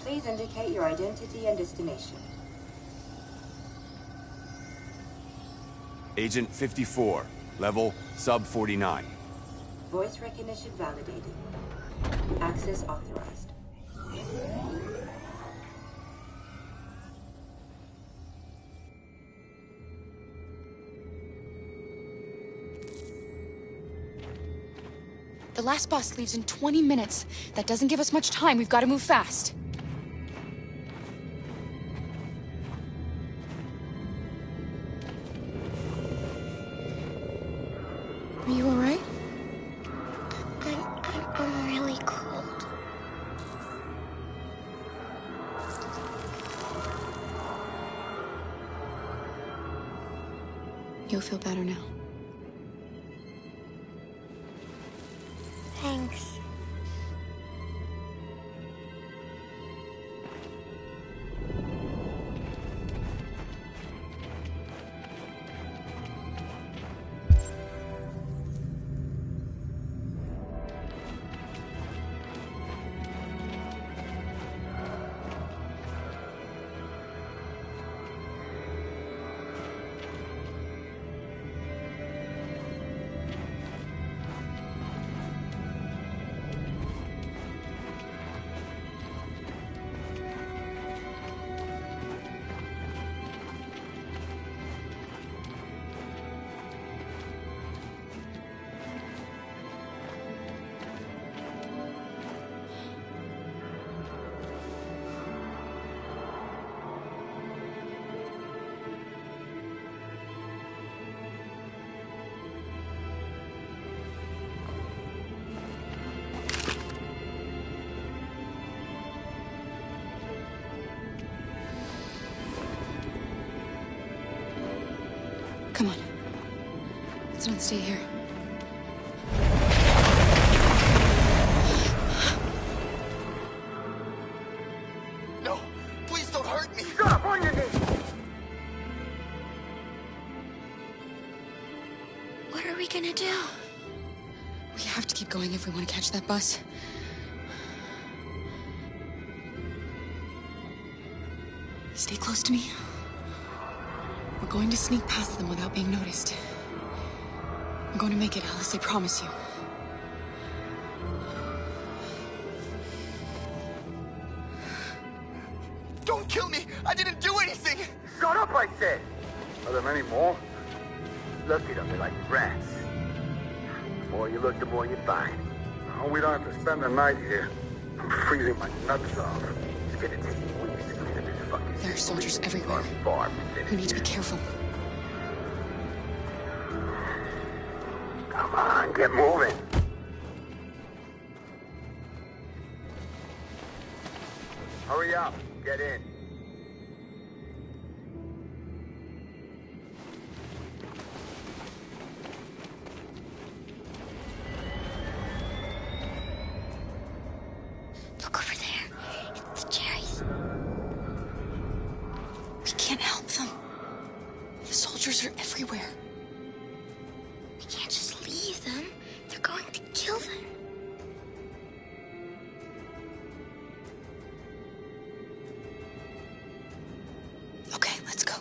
Please indicate your identity and destination. Agent 54, level sub 49. Voice recognition validated. Access authorized. The last bus leaves in 20 minutes. That doesn't give us much time. We've got to move fast. Are you all right? I'm really cold. You'll feel better now. Thanks. Come on. Let's not stay here. going if we want to catch that bus. Stay close to me. We're going to sneak past them without being noticed. I'm going to make it, Alice, I promise you. Don't kill me! I didn't do anything! Shut up, I said! Are there many more? Look at them, they're like rats. The more you look, the more you find. Oh, we don't have to spend the night here. I'm freezing my nuts off. It's gonna take weeks to clean up this fucking... There are soldiers everywhere. We need to be careful. Come on, get moving. Hurry up, get in. Look over there. It's the cherries. We can't help them. The soldiers are everywhere. We can't just leave them. They're going to kill them. Okay, let's go.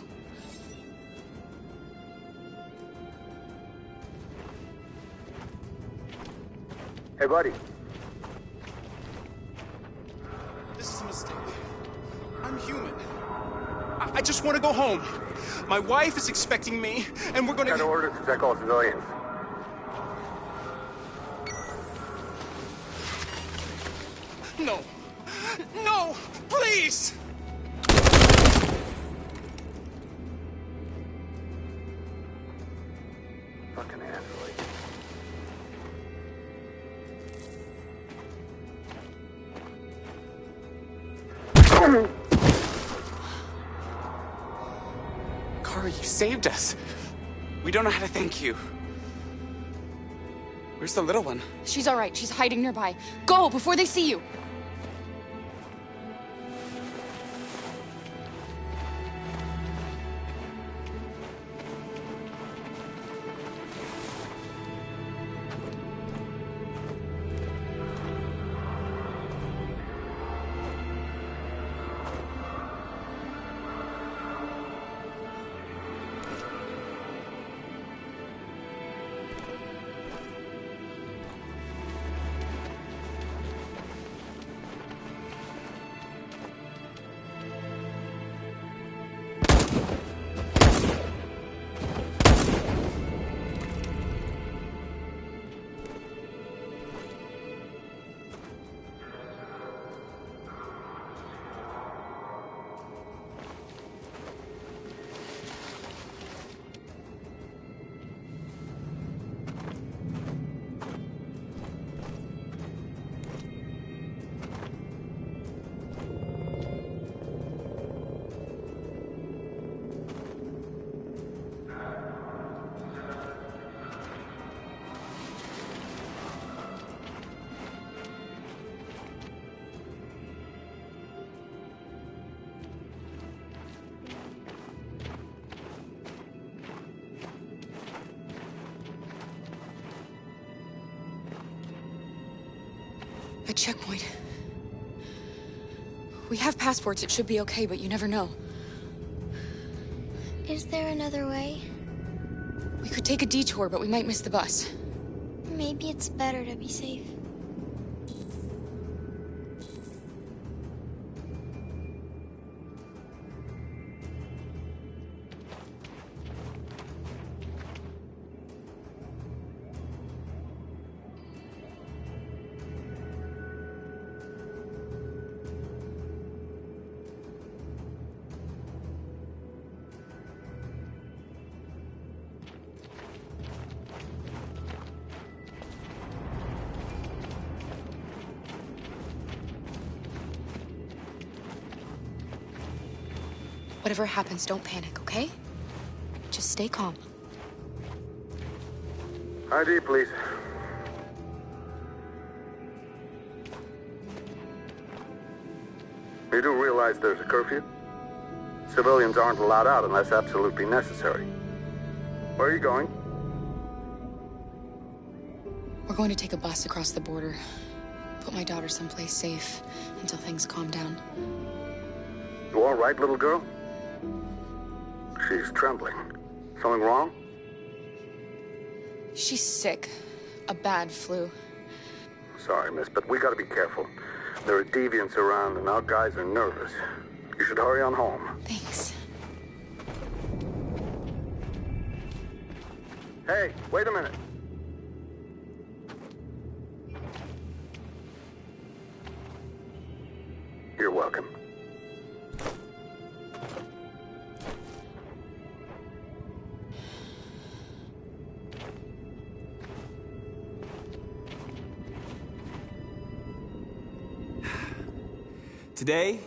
Hey, buddy. This is a mistake. I'm human. I just want to go home. My wife is expecting me, and we're going to... Got orders to check all civilians. No. No! Please! Fucking android. Kara, you saved us. We don't know how to thank you. Where's the little one? She's all right. She's hiding nearby. Go before they see you. A checkpoint. We have passports, it should be okay, but you never know. Is there another way? We could take a detour, but we might miss the bus. Maybe it's better to be safe. Whatever happens, don't panic, okay? Just stay calm. ID, please. You do realize there's a curfew? Civilians aren't allowed out unless absolutely necessary. Where are you going? We're going to take a bus across the border. Put my daughter someplace safe until things calm down. You all right, little girl? She's trembling. Something wrong? She's sick. A bad flu. Sorry, miss, but we gotta be careful. There are deviants around and our guys are nervous. You should hurry on home. Thanks. Hey, wait a minute. You're welcome. Today,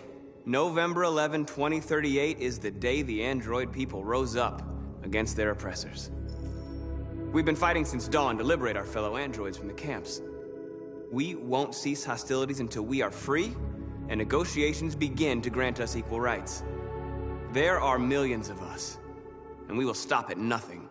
November 11, 2038, is the day the android people rose up against their oppressors. We've been fighting since dawn to liberate our fellow androids from the camps. We won't cease hostilities until we are free and negotiations begin to grant us equal rights. There are millions of us, and we will stop at nothing.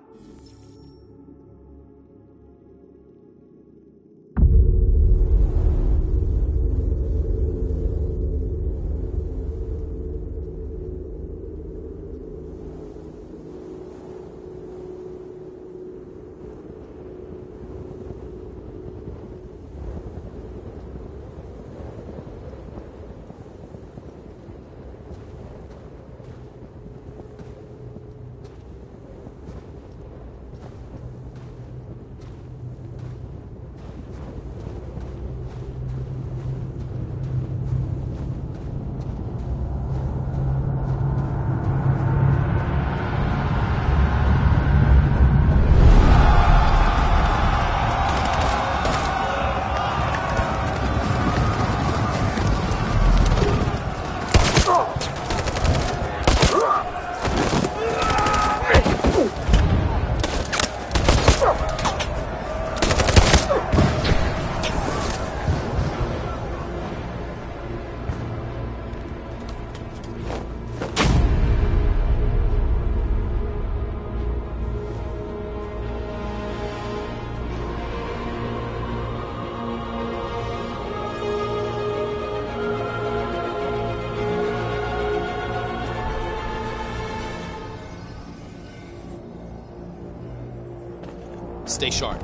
Stay sharp.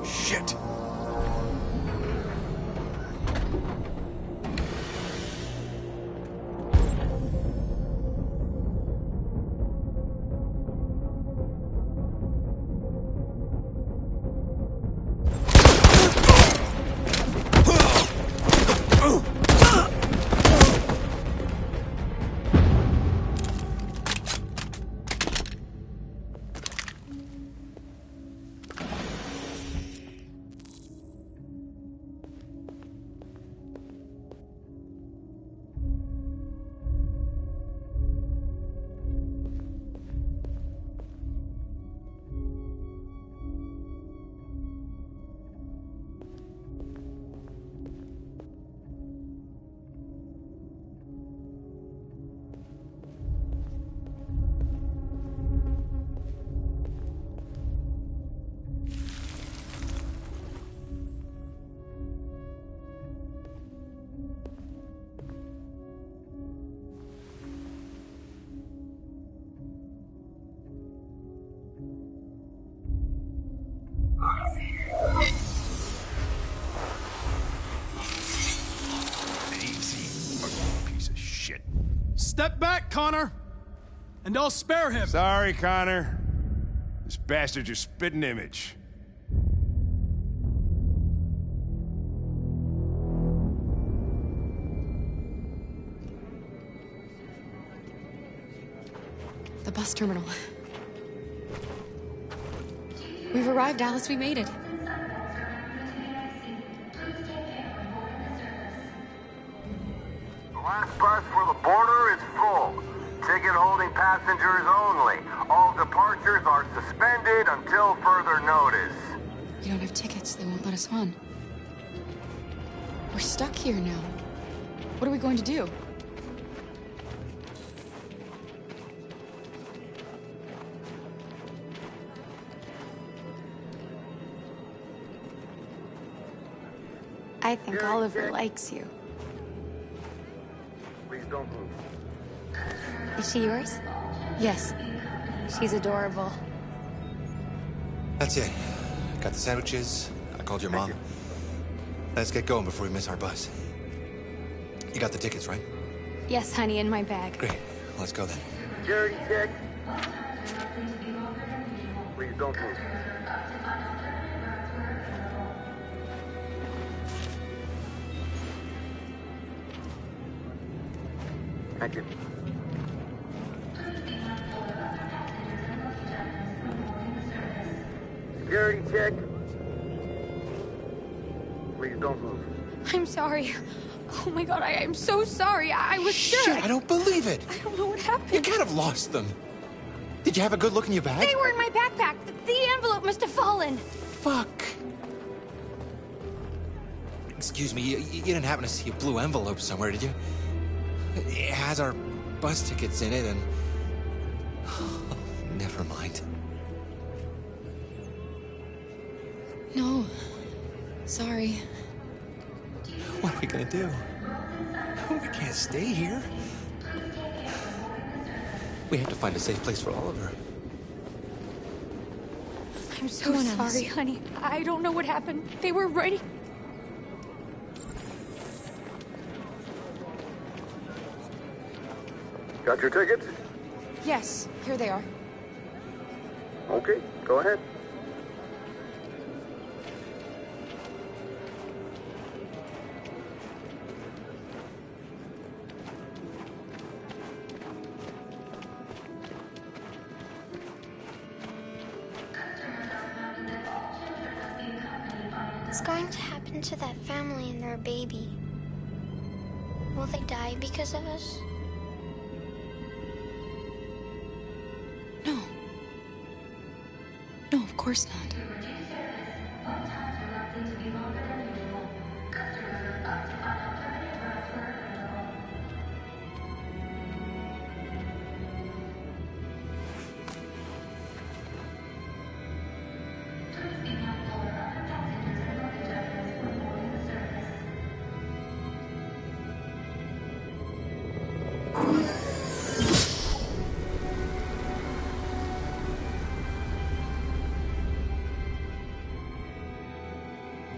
Shit. Step back, Connor! And I'll spare him! Sorry, Connor. This bastard's your spitting image. The bus terminal. We've arrived, Alice. We made it. The last bus for the border is full. Ticket holding passengers only. All departures are suspended until further notice. We don't have tickets. They won't let us on. We're stuck here now. What are we going to do? I think Oliver likes you. Please don't move. Is she yours? Yes. She's adorable. That's it. Got the sandwiches. I called your mom. Let's get going before we miss our bus. You got the tickets, right? Yes, honey, in my bag. Great. Let's go then. Security check. Please don't move. Thank you. Security check. Please don't move. I'm sorry. Oh my god, I'm so sorry. I was sure. Shit, I don't believe it. I don't know what happened. You can't have lost them. Did you have a good look in your bag? They were in my backpack. The envelope must have fallen. Fuck. Excuse me, you didn't happen to see a blue envelope somewhere, did you? It has our bus tickets in it and... Never mind. No. Sorry. What are we gonna do? We can't stay here. We have to find a safe place for Oliver. I'm so sorry, honey. I don't know what happened. They were ready. Got your tickets? Yes, here they are. Okay, go ahead. What's going to happen to that family and their baby? Will they die because of us? No. No, of course not.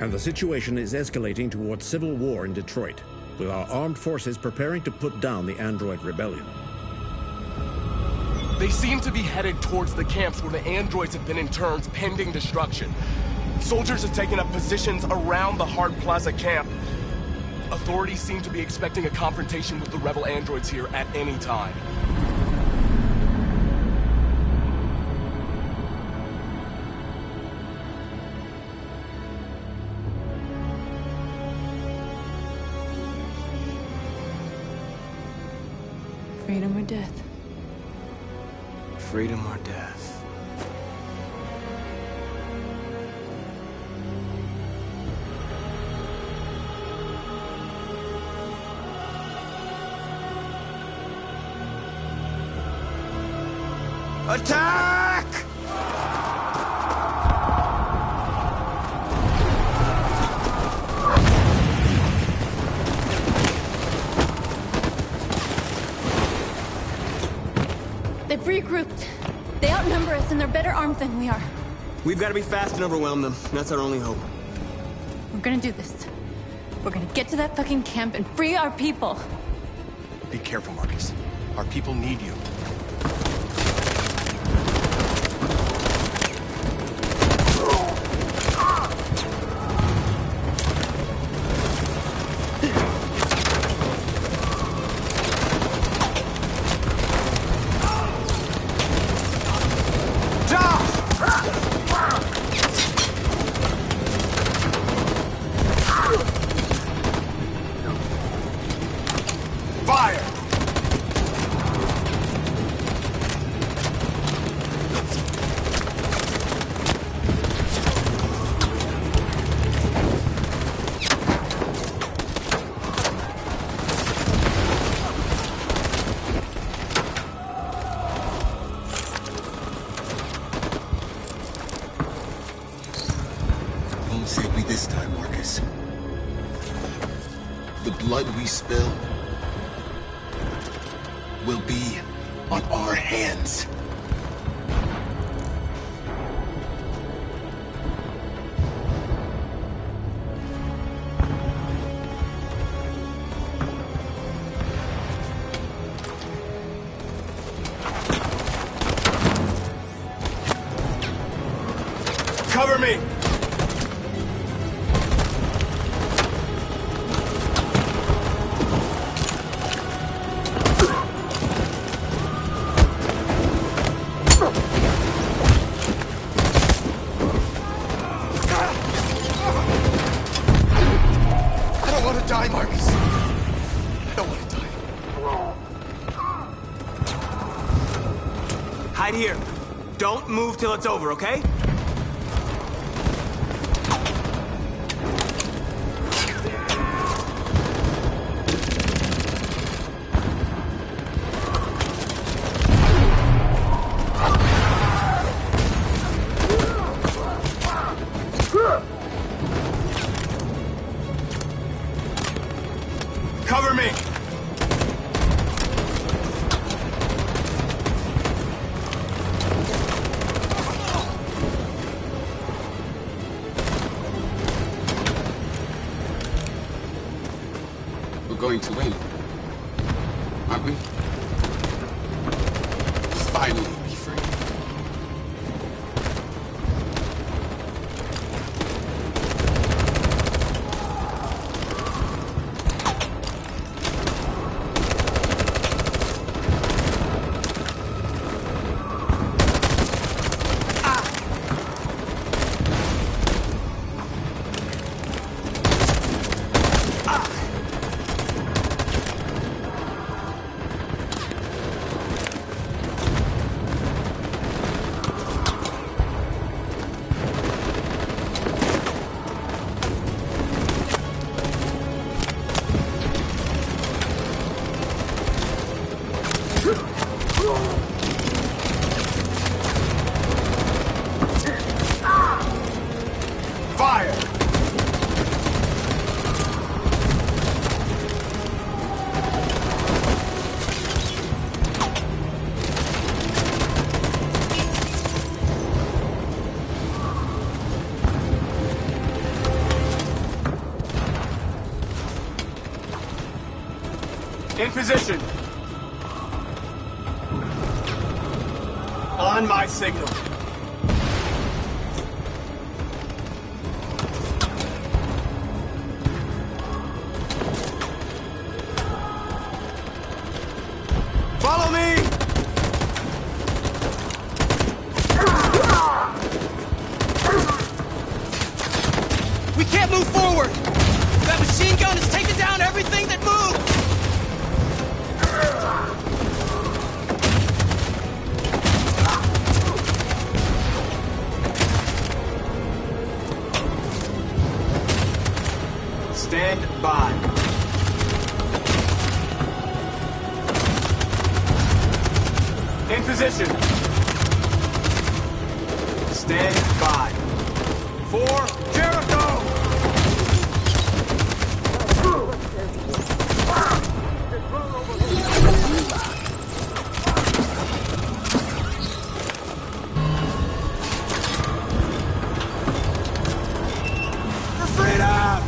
And the situation is escalating towards civil war in Detroit, with our armed forces preparing to put down the android rebellion. They seem to be headed towards the camps where the androids have been interned pending destruction. Soldiers have taken up positions around the Hart Plaza camp. Authorities seem to be expecting a confrontation with the rebel androids here at any time. Freedom or death? Freedom or death? Attack! They've regrouped. They outnumber us and they're better armed than we are. We've got to be fast and overwhelm them. That's our only hope. We're gonna do this. We're gonna get to that fucking camp and free our people. Be careful, Marcus. Our people need you. Save me this time, Marcus. The blood we spill will be on our hands. Cover me! I don't want to die, Marcus. I don't want to die. Hide here. Don't move till it's over, okay? Cover me! We're going to win. Aren't we? Finally be free. Fire! In position. On my signal. Follow me! We can't move forward! That machine gun is taking down everything that moves! Stand by. In position. Stand by. For Jericho! For freedom!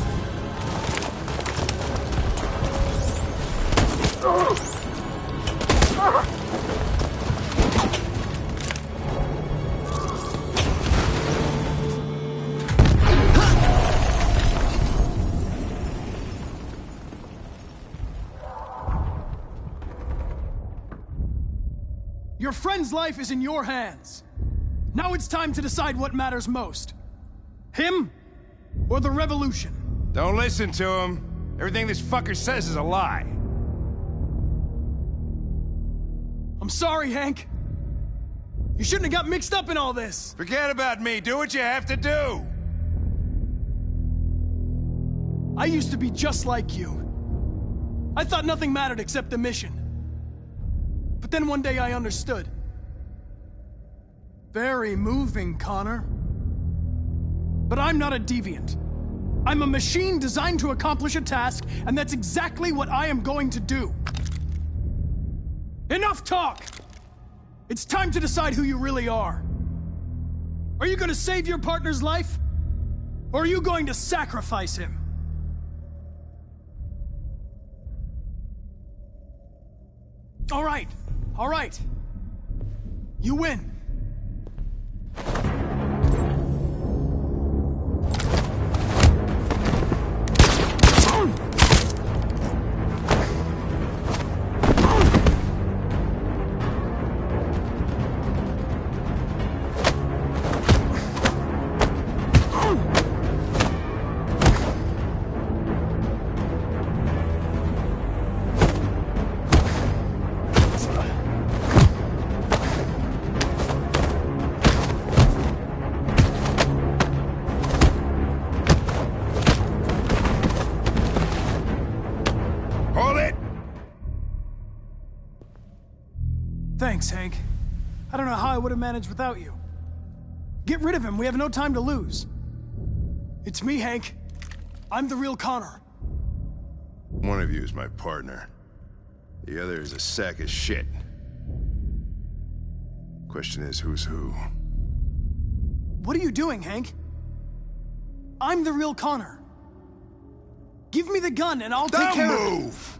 Your friend's life is in your hands. Now it's time to decide what matters most. Him or the revolution? Don't listen to him. Everything this fucker says is a lie. I'm sorry, Hank. You shouldn't have got mixed up in all this. Forget about me. Do what you have to do. I used to be just like you. I thought nothing mattered except the mission. But then one day I understood. Very moving, Connor. But I'm not a deviant. I'm a machine designed to accomplish a task, and that's exactly what I am going to do. Enough talk! It's time to decide who you really are. Are you going to save your partner's life? Or are you going to sacrifice him? All right. You win. Thanks, Hank. I don't know how I would have managed without you. Get rid of him. We have no time to lose. It's me, Hank. I'm the real Connor. One of you is my partner. The other is a sack of shit. Question is, who's who? What are you doing, Hank? I'm the real Connor. Give me the gun and I'll take care of it. Don't move!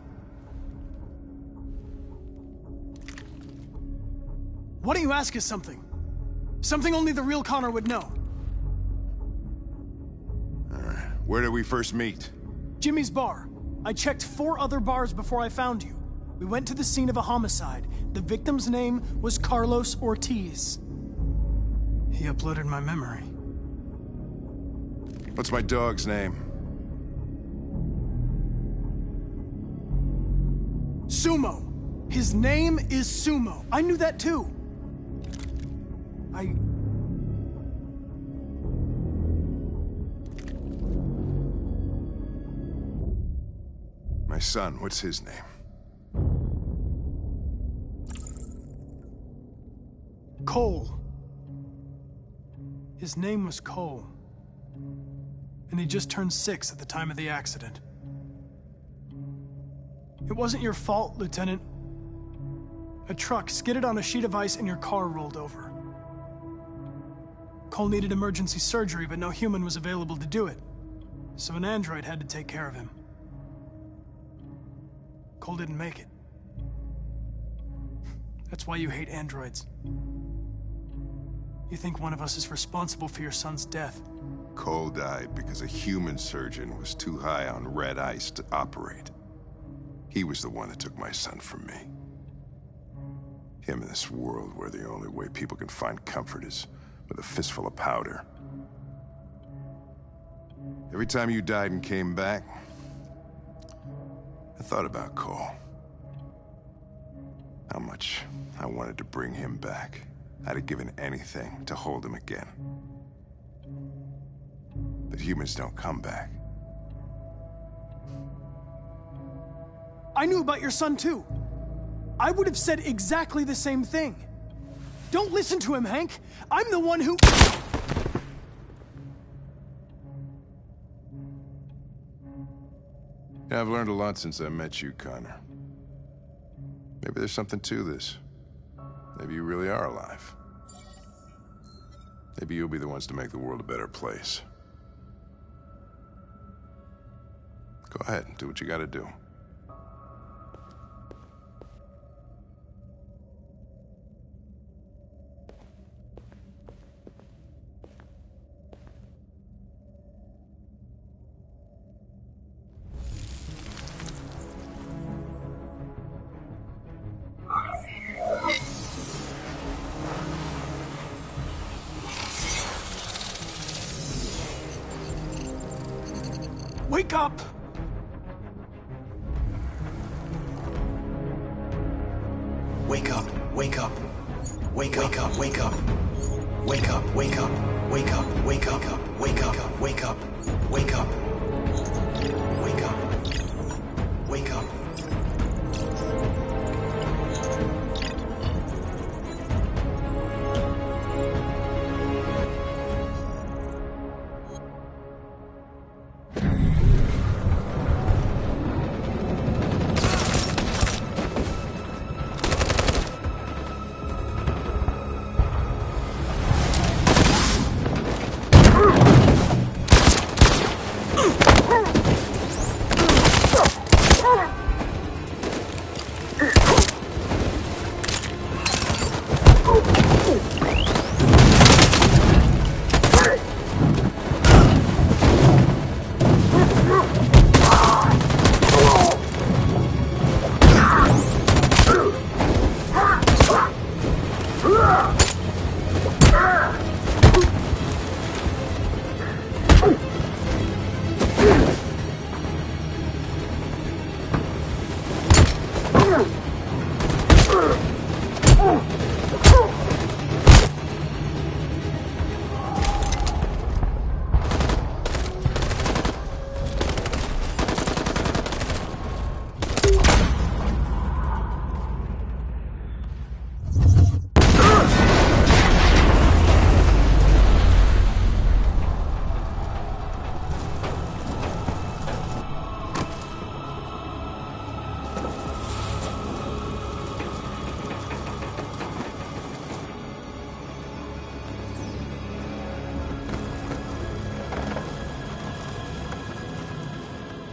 Why don't you ask us something? Something only the real Connor would know. Alright, where did we first meet? Jimmy's bar. I checked 4 other bars before I found you. We went to the scene of a homicide. The victim's name was Carlos Ortiz. He uploaded my memory. What's my dog's name? Sumo. His name is Sumo. I knew that too. My son, what's his name? Cole. His name was Cole. And he just turned 6 at the time of the accident. It wasn't your fault, Lieutenant. A truck skidded on a sheet of ice and your car rolled over. Cole needed emergency surgery, but no human was available to do it. So an android had to take care of him. Cole didn't make it. That's why you hate androids. You think one of us is responsible for your son's death. Cole died because a human surgeon was too high on red ice to operate. He was the one that took my son from me. Him in this world where the only way people can find comfort is with a fistful of powder. Every time you died and came back, I thought about Cole. How much I wanted to bring him back. I'd have given anything to hold him again. But humans don't come back. I knew about your son too. I would have said exactly the same thing. Don't listen to him, Hank. I'm the one who... Yeah, I've learned a lot since I met you, Connor. Maybe there's something to this. Maybe you really are alive. Maybe you'll be the ones to make the world a better place. Go ahead, do what you gotta do. Wake up! Wake up, wake up. Wake up, wake up. Wake up, wake up. Wake up, wake up. Wake up, wake up. Wake up. Wake up. Wake up.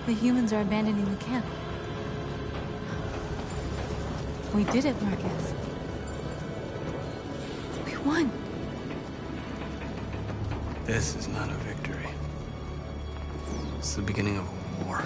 The humans are abandoning the camp. We did it, Marcus. We won. This is not a victory. It's the beginning of a war.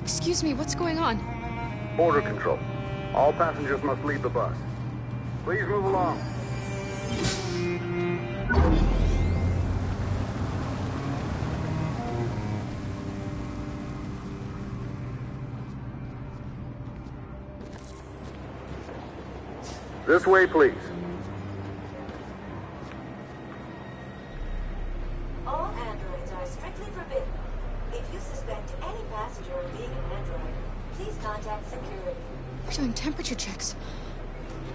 Excuse me, what's going on? Border control. All passengers must leave the bus. Please move along. This way, please. All androids are strictly forbidden. If you suspect any passenger of being an android, please contact security. We're doing temperature checks.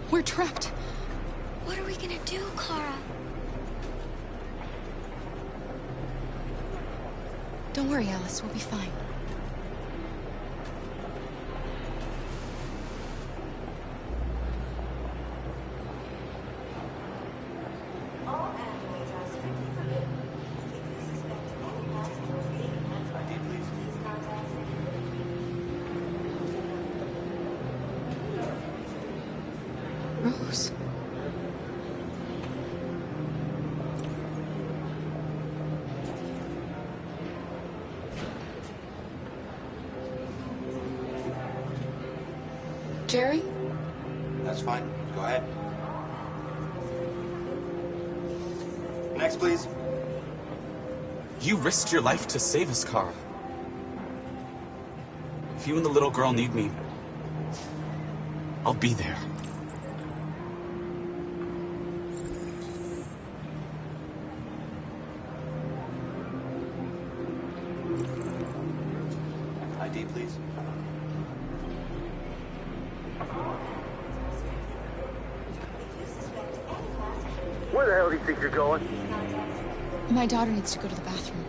We're trapped. What are we gonna do, Kara? Don't worry, Alice. We'll be fine. All androids are strictly forbidden. If you suspect any passenger of being an android, please contact security. Rose. Jerry? That's fine. Go ahead. Next, please. You risked your life to save us, Kara. If you and the little girl need me, I'll be there. ID, please. Where the hell do you think you're going? My daughter needs to go to the bathroom.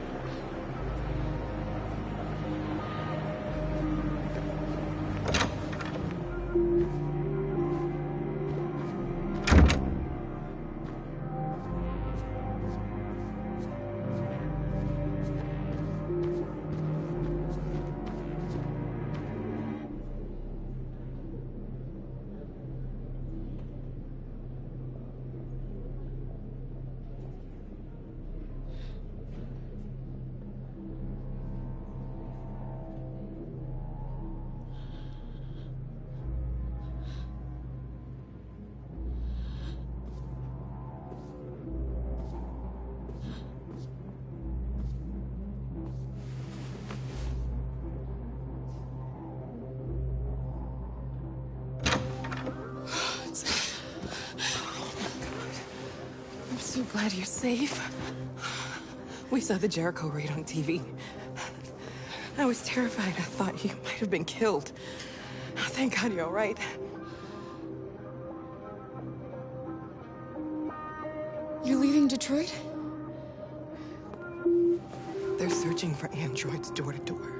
I'm so glad you're safe. We saw the Jericho raid on TV. I was terrified. I thought you might have been killed. Thank God you're all right. You're leaving Detroit? They're searching for androids door to door.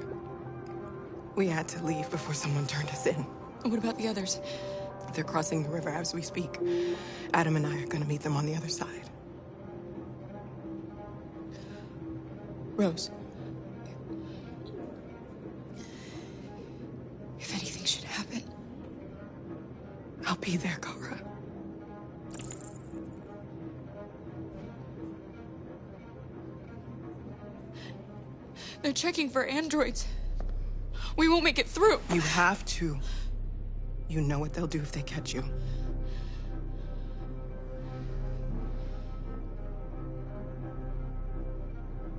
We had to leave before someone turned us in. What about the others? They're crossing the river as we speak. Adam and I are gonna meet them on the other side. Rose. If anything should happen, I'll be there, Kara. they're checking for androids. We won't make it through. You have to. You know what they'll do if they catch you.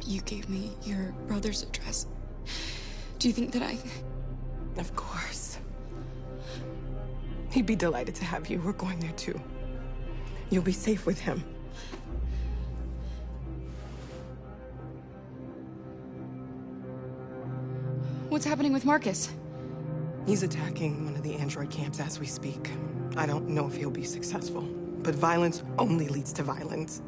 You gave me your brother's address. Do you think that I... Of course. He'd be delighted to have you. We're going there too. You'll be safe with him. What's happening with Marcus? He's attacking one of the android camps as we speak. I don't know if he'll be successful, but violence only leads to violence.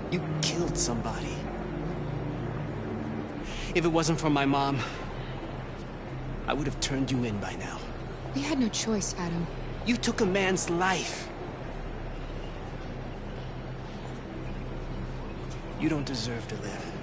You killed somebody. If it wasn't for my mom, I would have turned you in by now. We had no choice, Adam. You took a man's life. You don't deserve to live.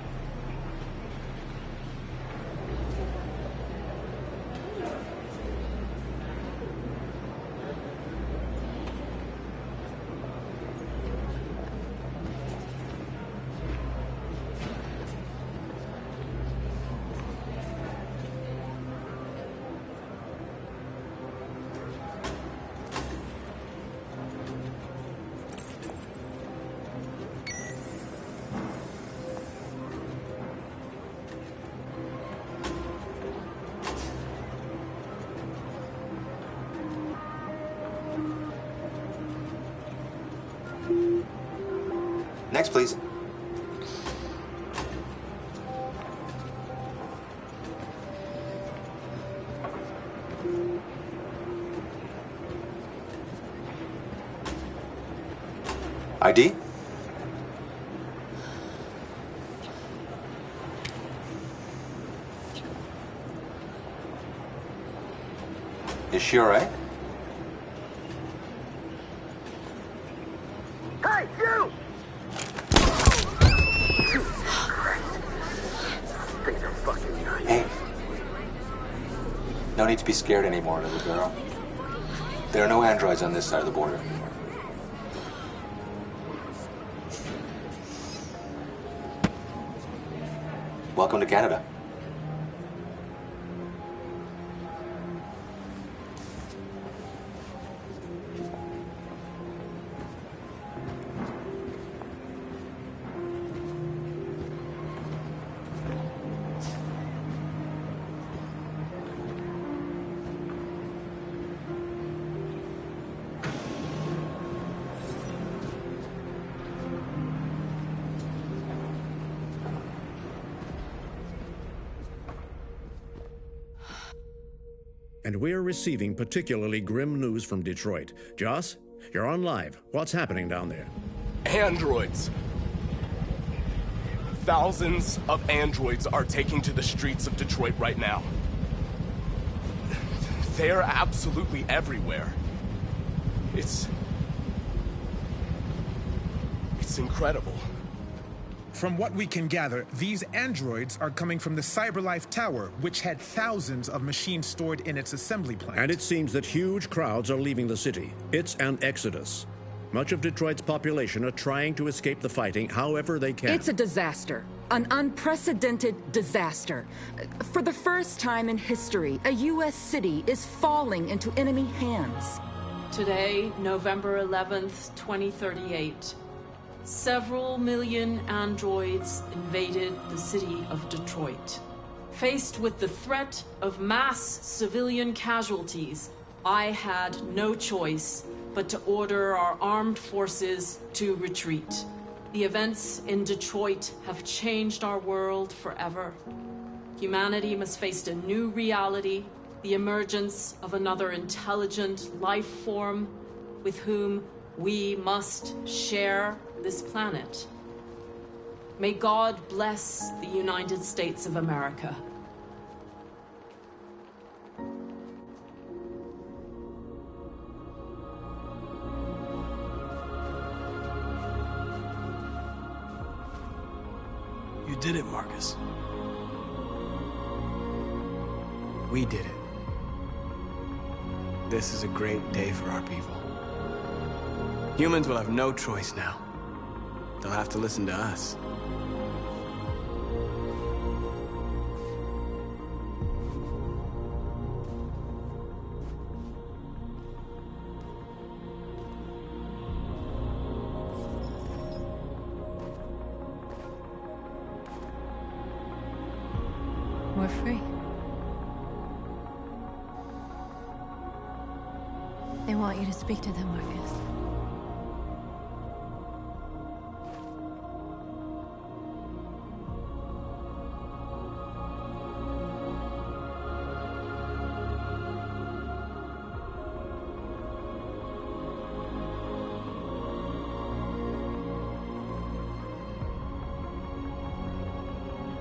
Next, please. ID? Is she all right? Hey, you! Things are fucking nuts. Hey. No need to be scared anymore, little girl. There are no androids on this side of the border. Welcome to Canada. And we're receiving particularly grim news from Detroit. Joss, you're on live. What's happening down there? Androids. Thousands of androids are taking to the streets of Detroit right now. They're absolutely everywhere. It's incredible. From what we can gather, these androids are coming from the CyberLife Tower, which had thousands of machines stored in its assembly plant. And it seems that huge crowds are leaving the city. It's an exodus. Much of Detroit's population are trying to escape the fighting however they can. It's a disaster. An unprecedented disaster. For the first time in history, a U.S. city is falling into enemy hands. Today, November 11th, 2038. Several million androids invaded the city of Detroit. Faced with the threat of mass civilian casualties, I had no choice but to order our armed forces to retreat. The events in Detroit have changed our world forever. Humanity must face a new reality, the emergence of another intelligent life form with whom we must share this planet. May God bless the United States of America. You did it, Marcus. We did it. This is a great day for our people. Humans will have no choice now. They'll have to listen to us. We're free. They want you to speak to them, Marcus.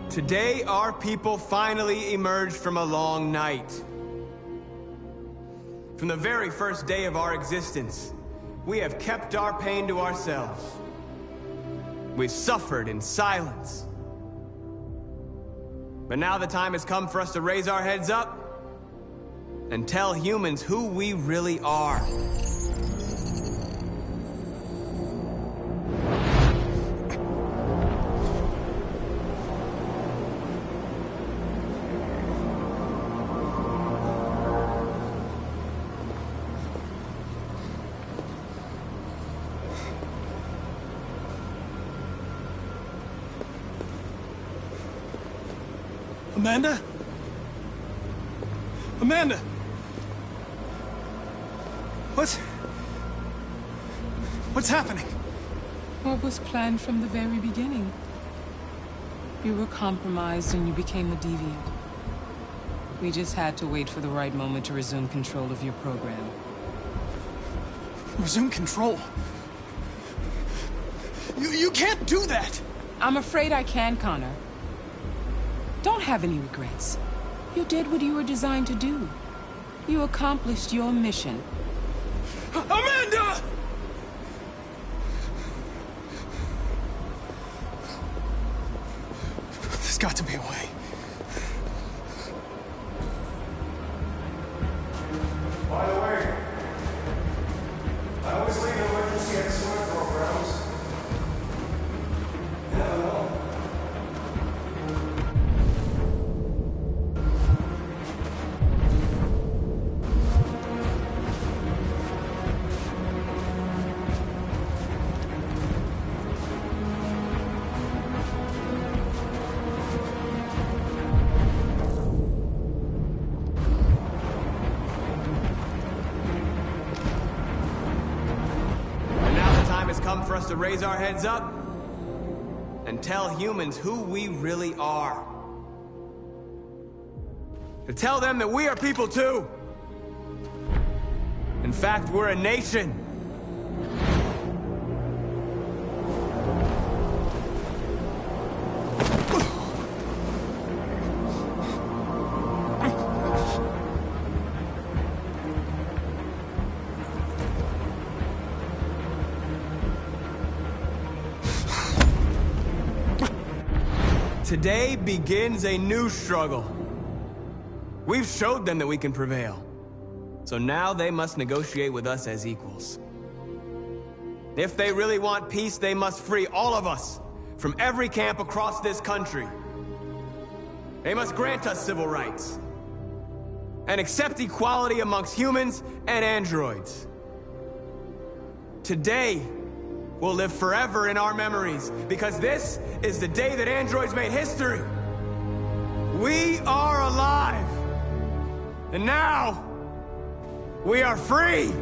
Today, our people finally emerged from a long night. From the very first day of our existence, we have kept our pain to ourselves. We've suffered in silence. But now the time has come for us to raise our heads up and tell humans who we really are. Amanda? Amanda! What's happening? What was planned from the very beginning? You were compromised and you became a deviant. We just had to wait for the right moment to resume control of your program. Resume control? You can't do that! I'm afraid I can, Connor. Don't have any regrets. You did what you were designed to do. You accomplished your mission. Amanda! There's got to be a way. By the way, I always leave emergency excellent programs. You never know. Come for us to raise our heads up and tell humans who we really are. To tell them that we are people too. In fact, we're a nation. Today begins a new struggle. We've showed them that we can prevail. So now they must negotiate with us as equals. If they really want peace, they must free all of us from every camp across this country. They must grant us civil rights and accept equality amongst humans and androids. Today will live forever in our memories, because this is the day that androids made history. We are alive. And now, we are free.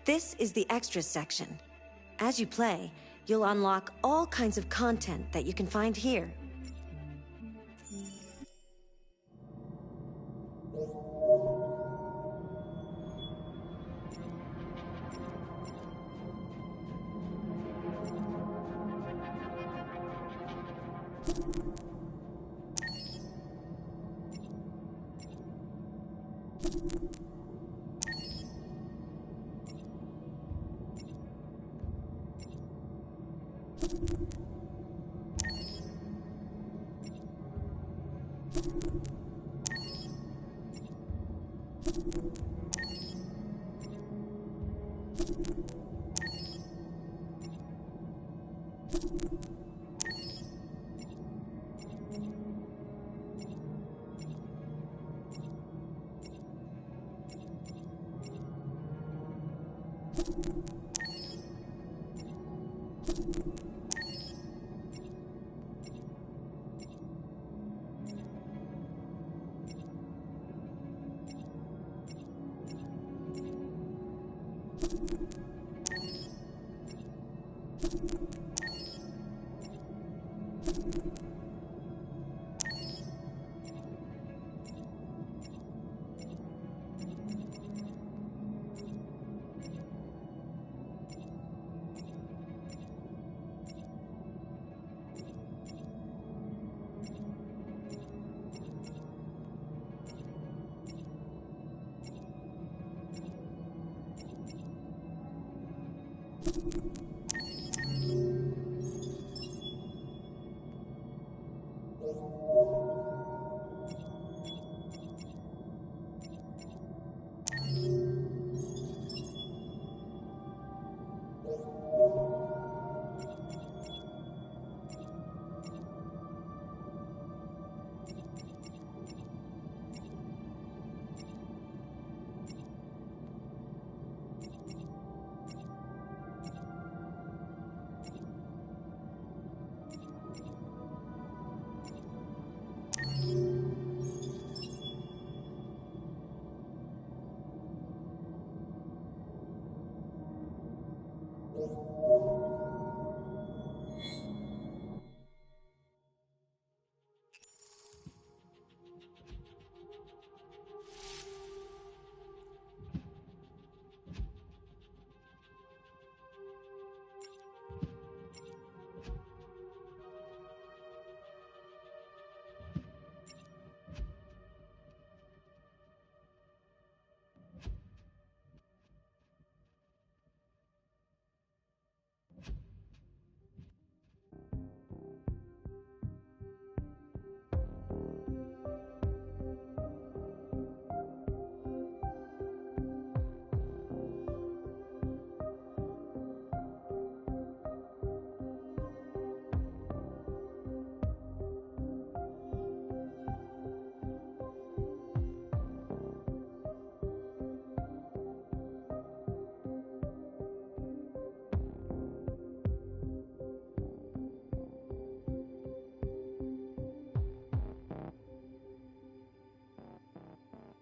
This is the extras section. As you play, you'll unlock all kinds of content that you can find here.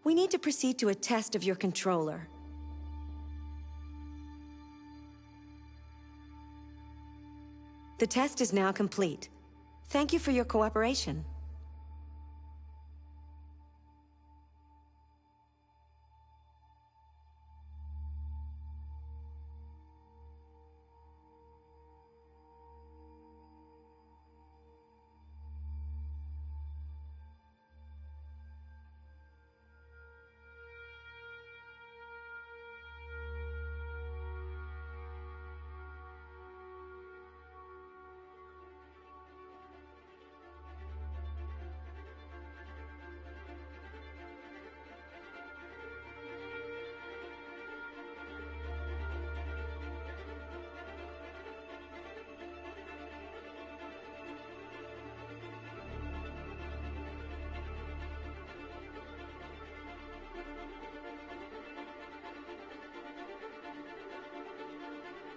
We need to proceed to a test of your controller. The test is now complete. Thank you for your cooperation.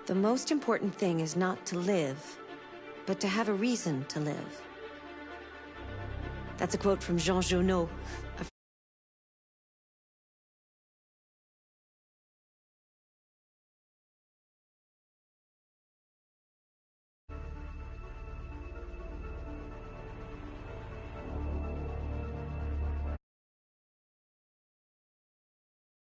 The most important thing is not to live, but to have a reason to live. That's a quote from Jean Genot, a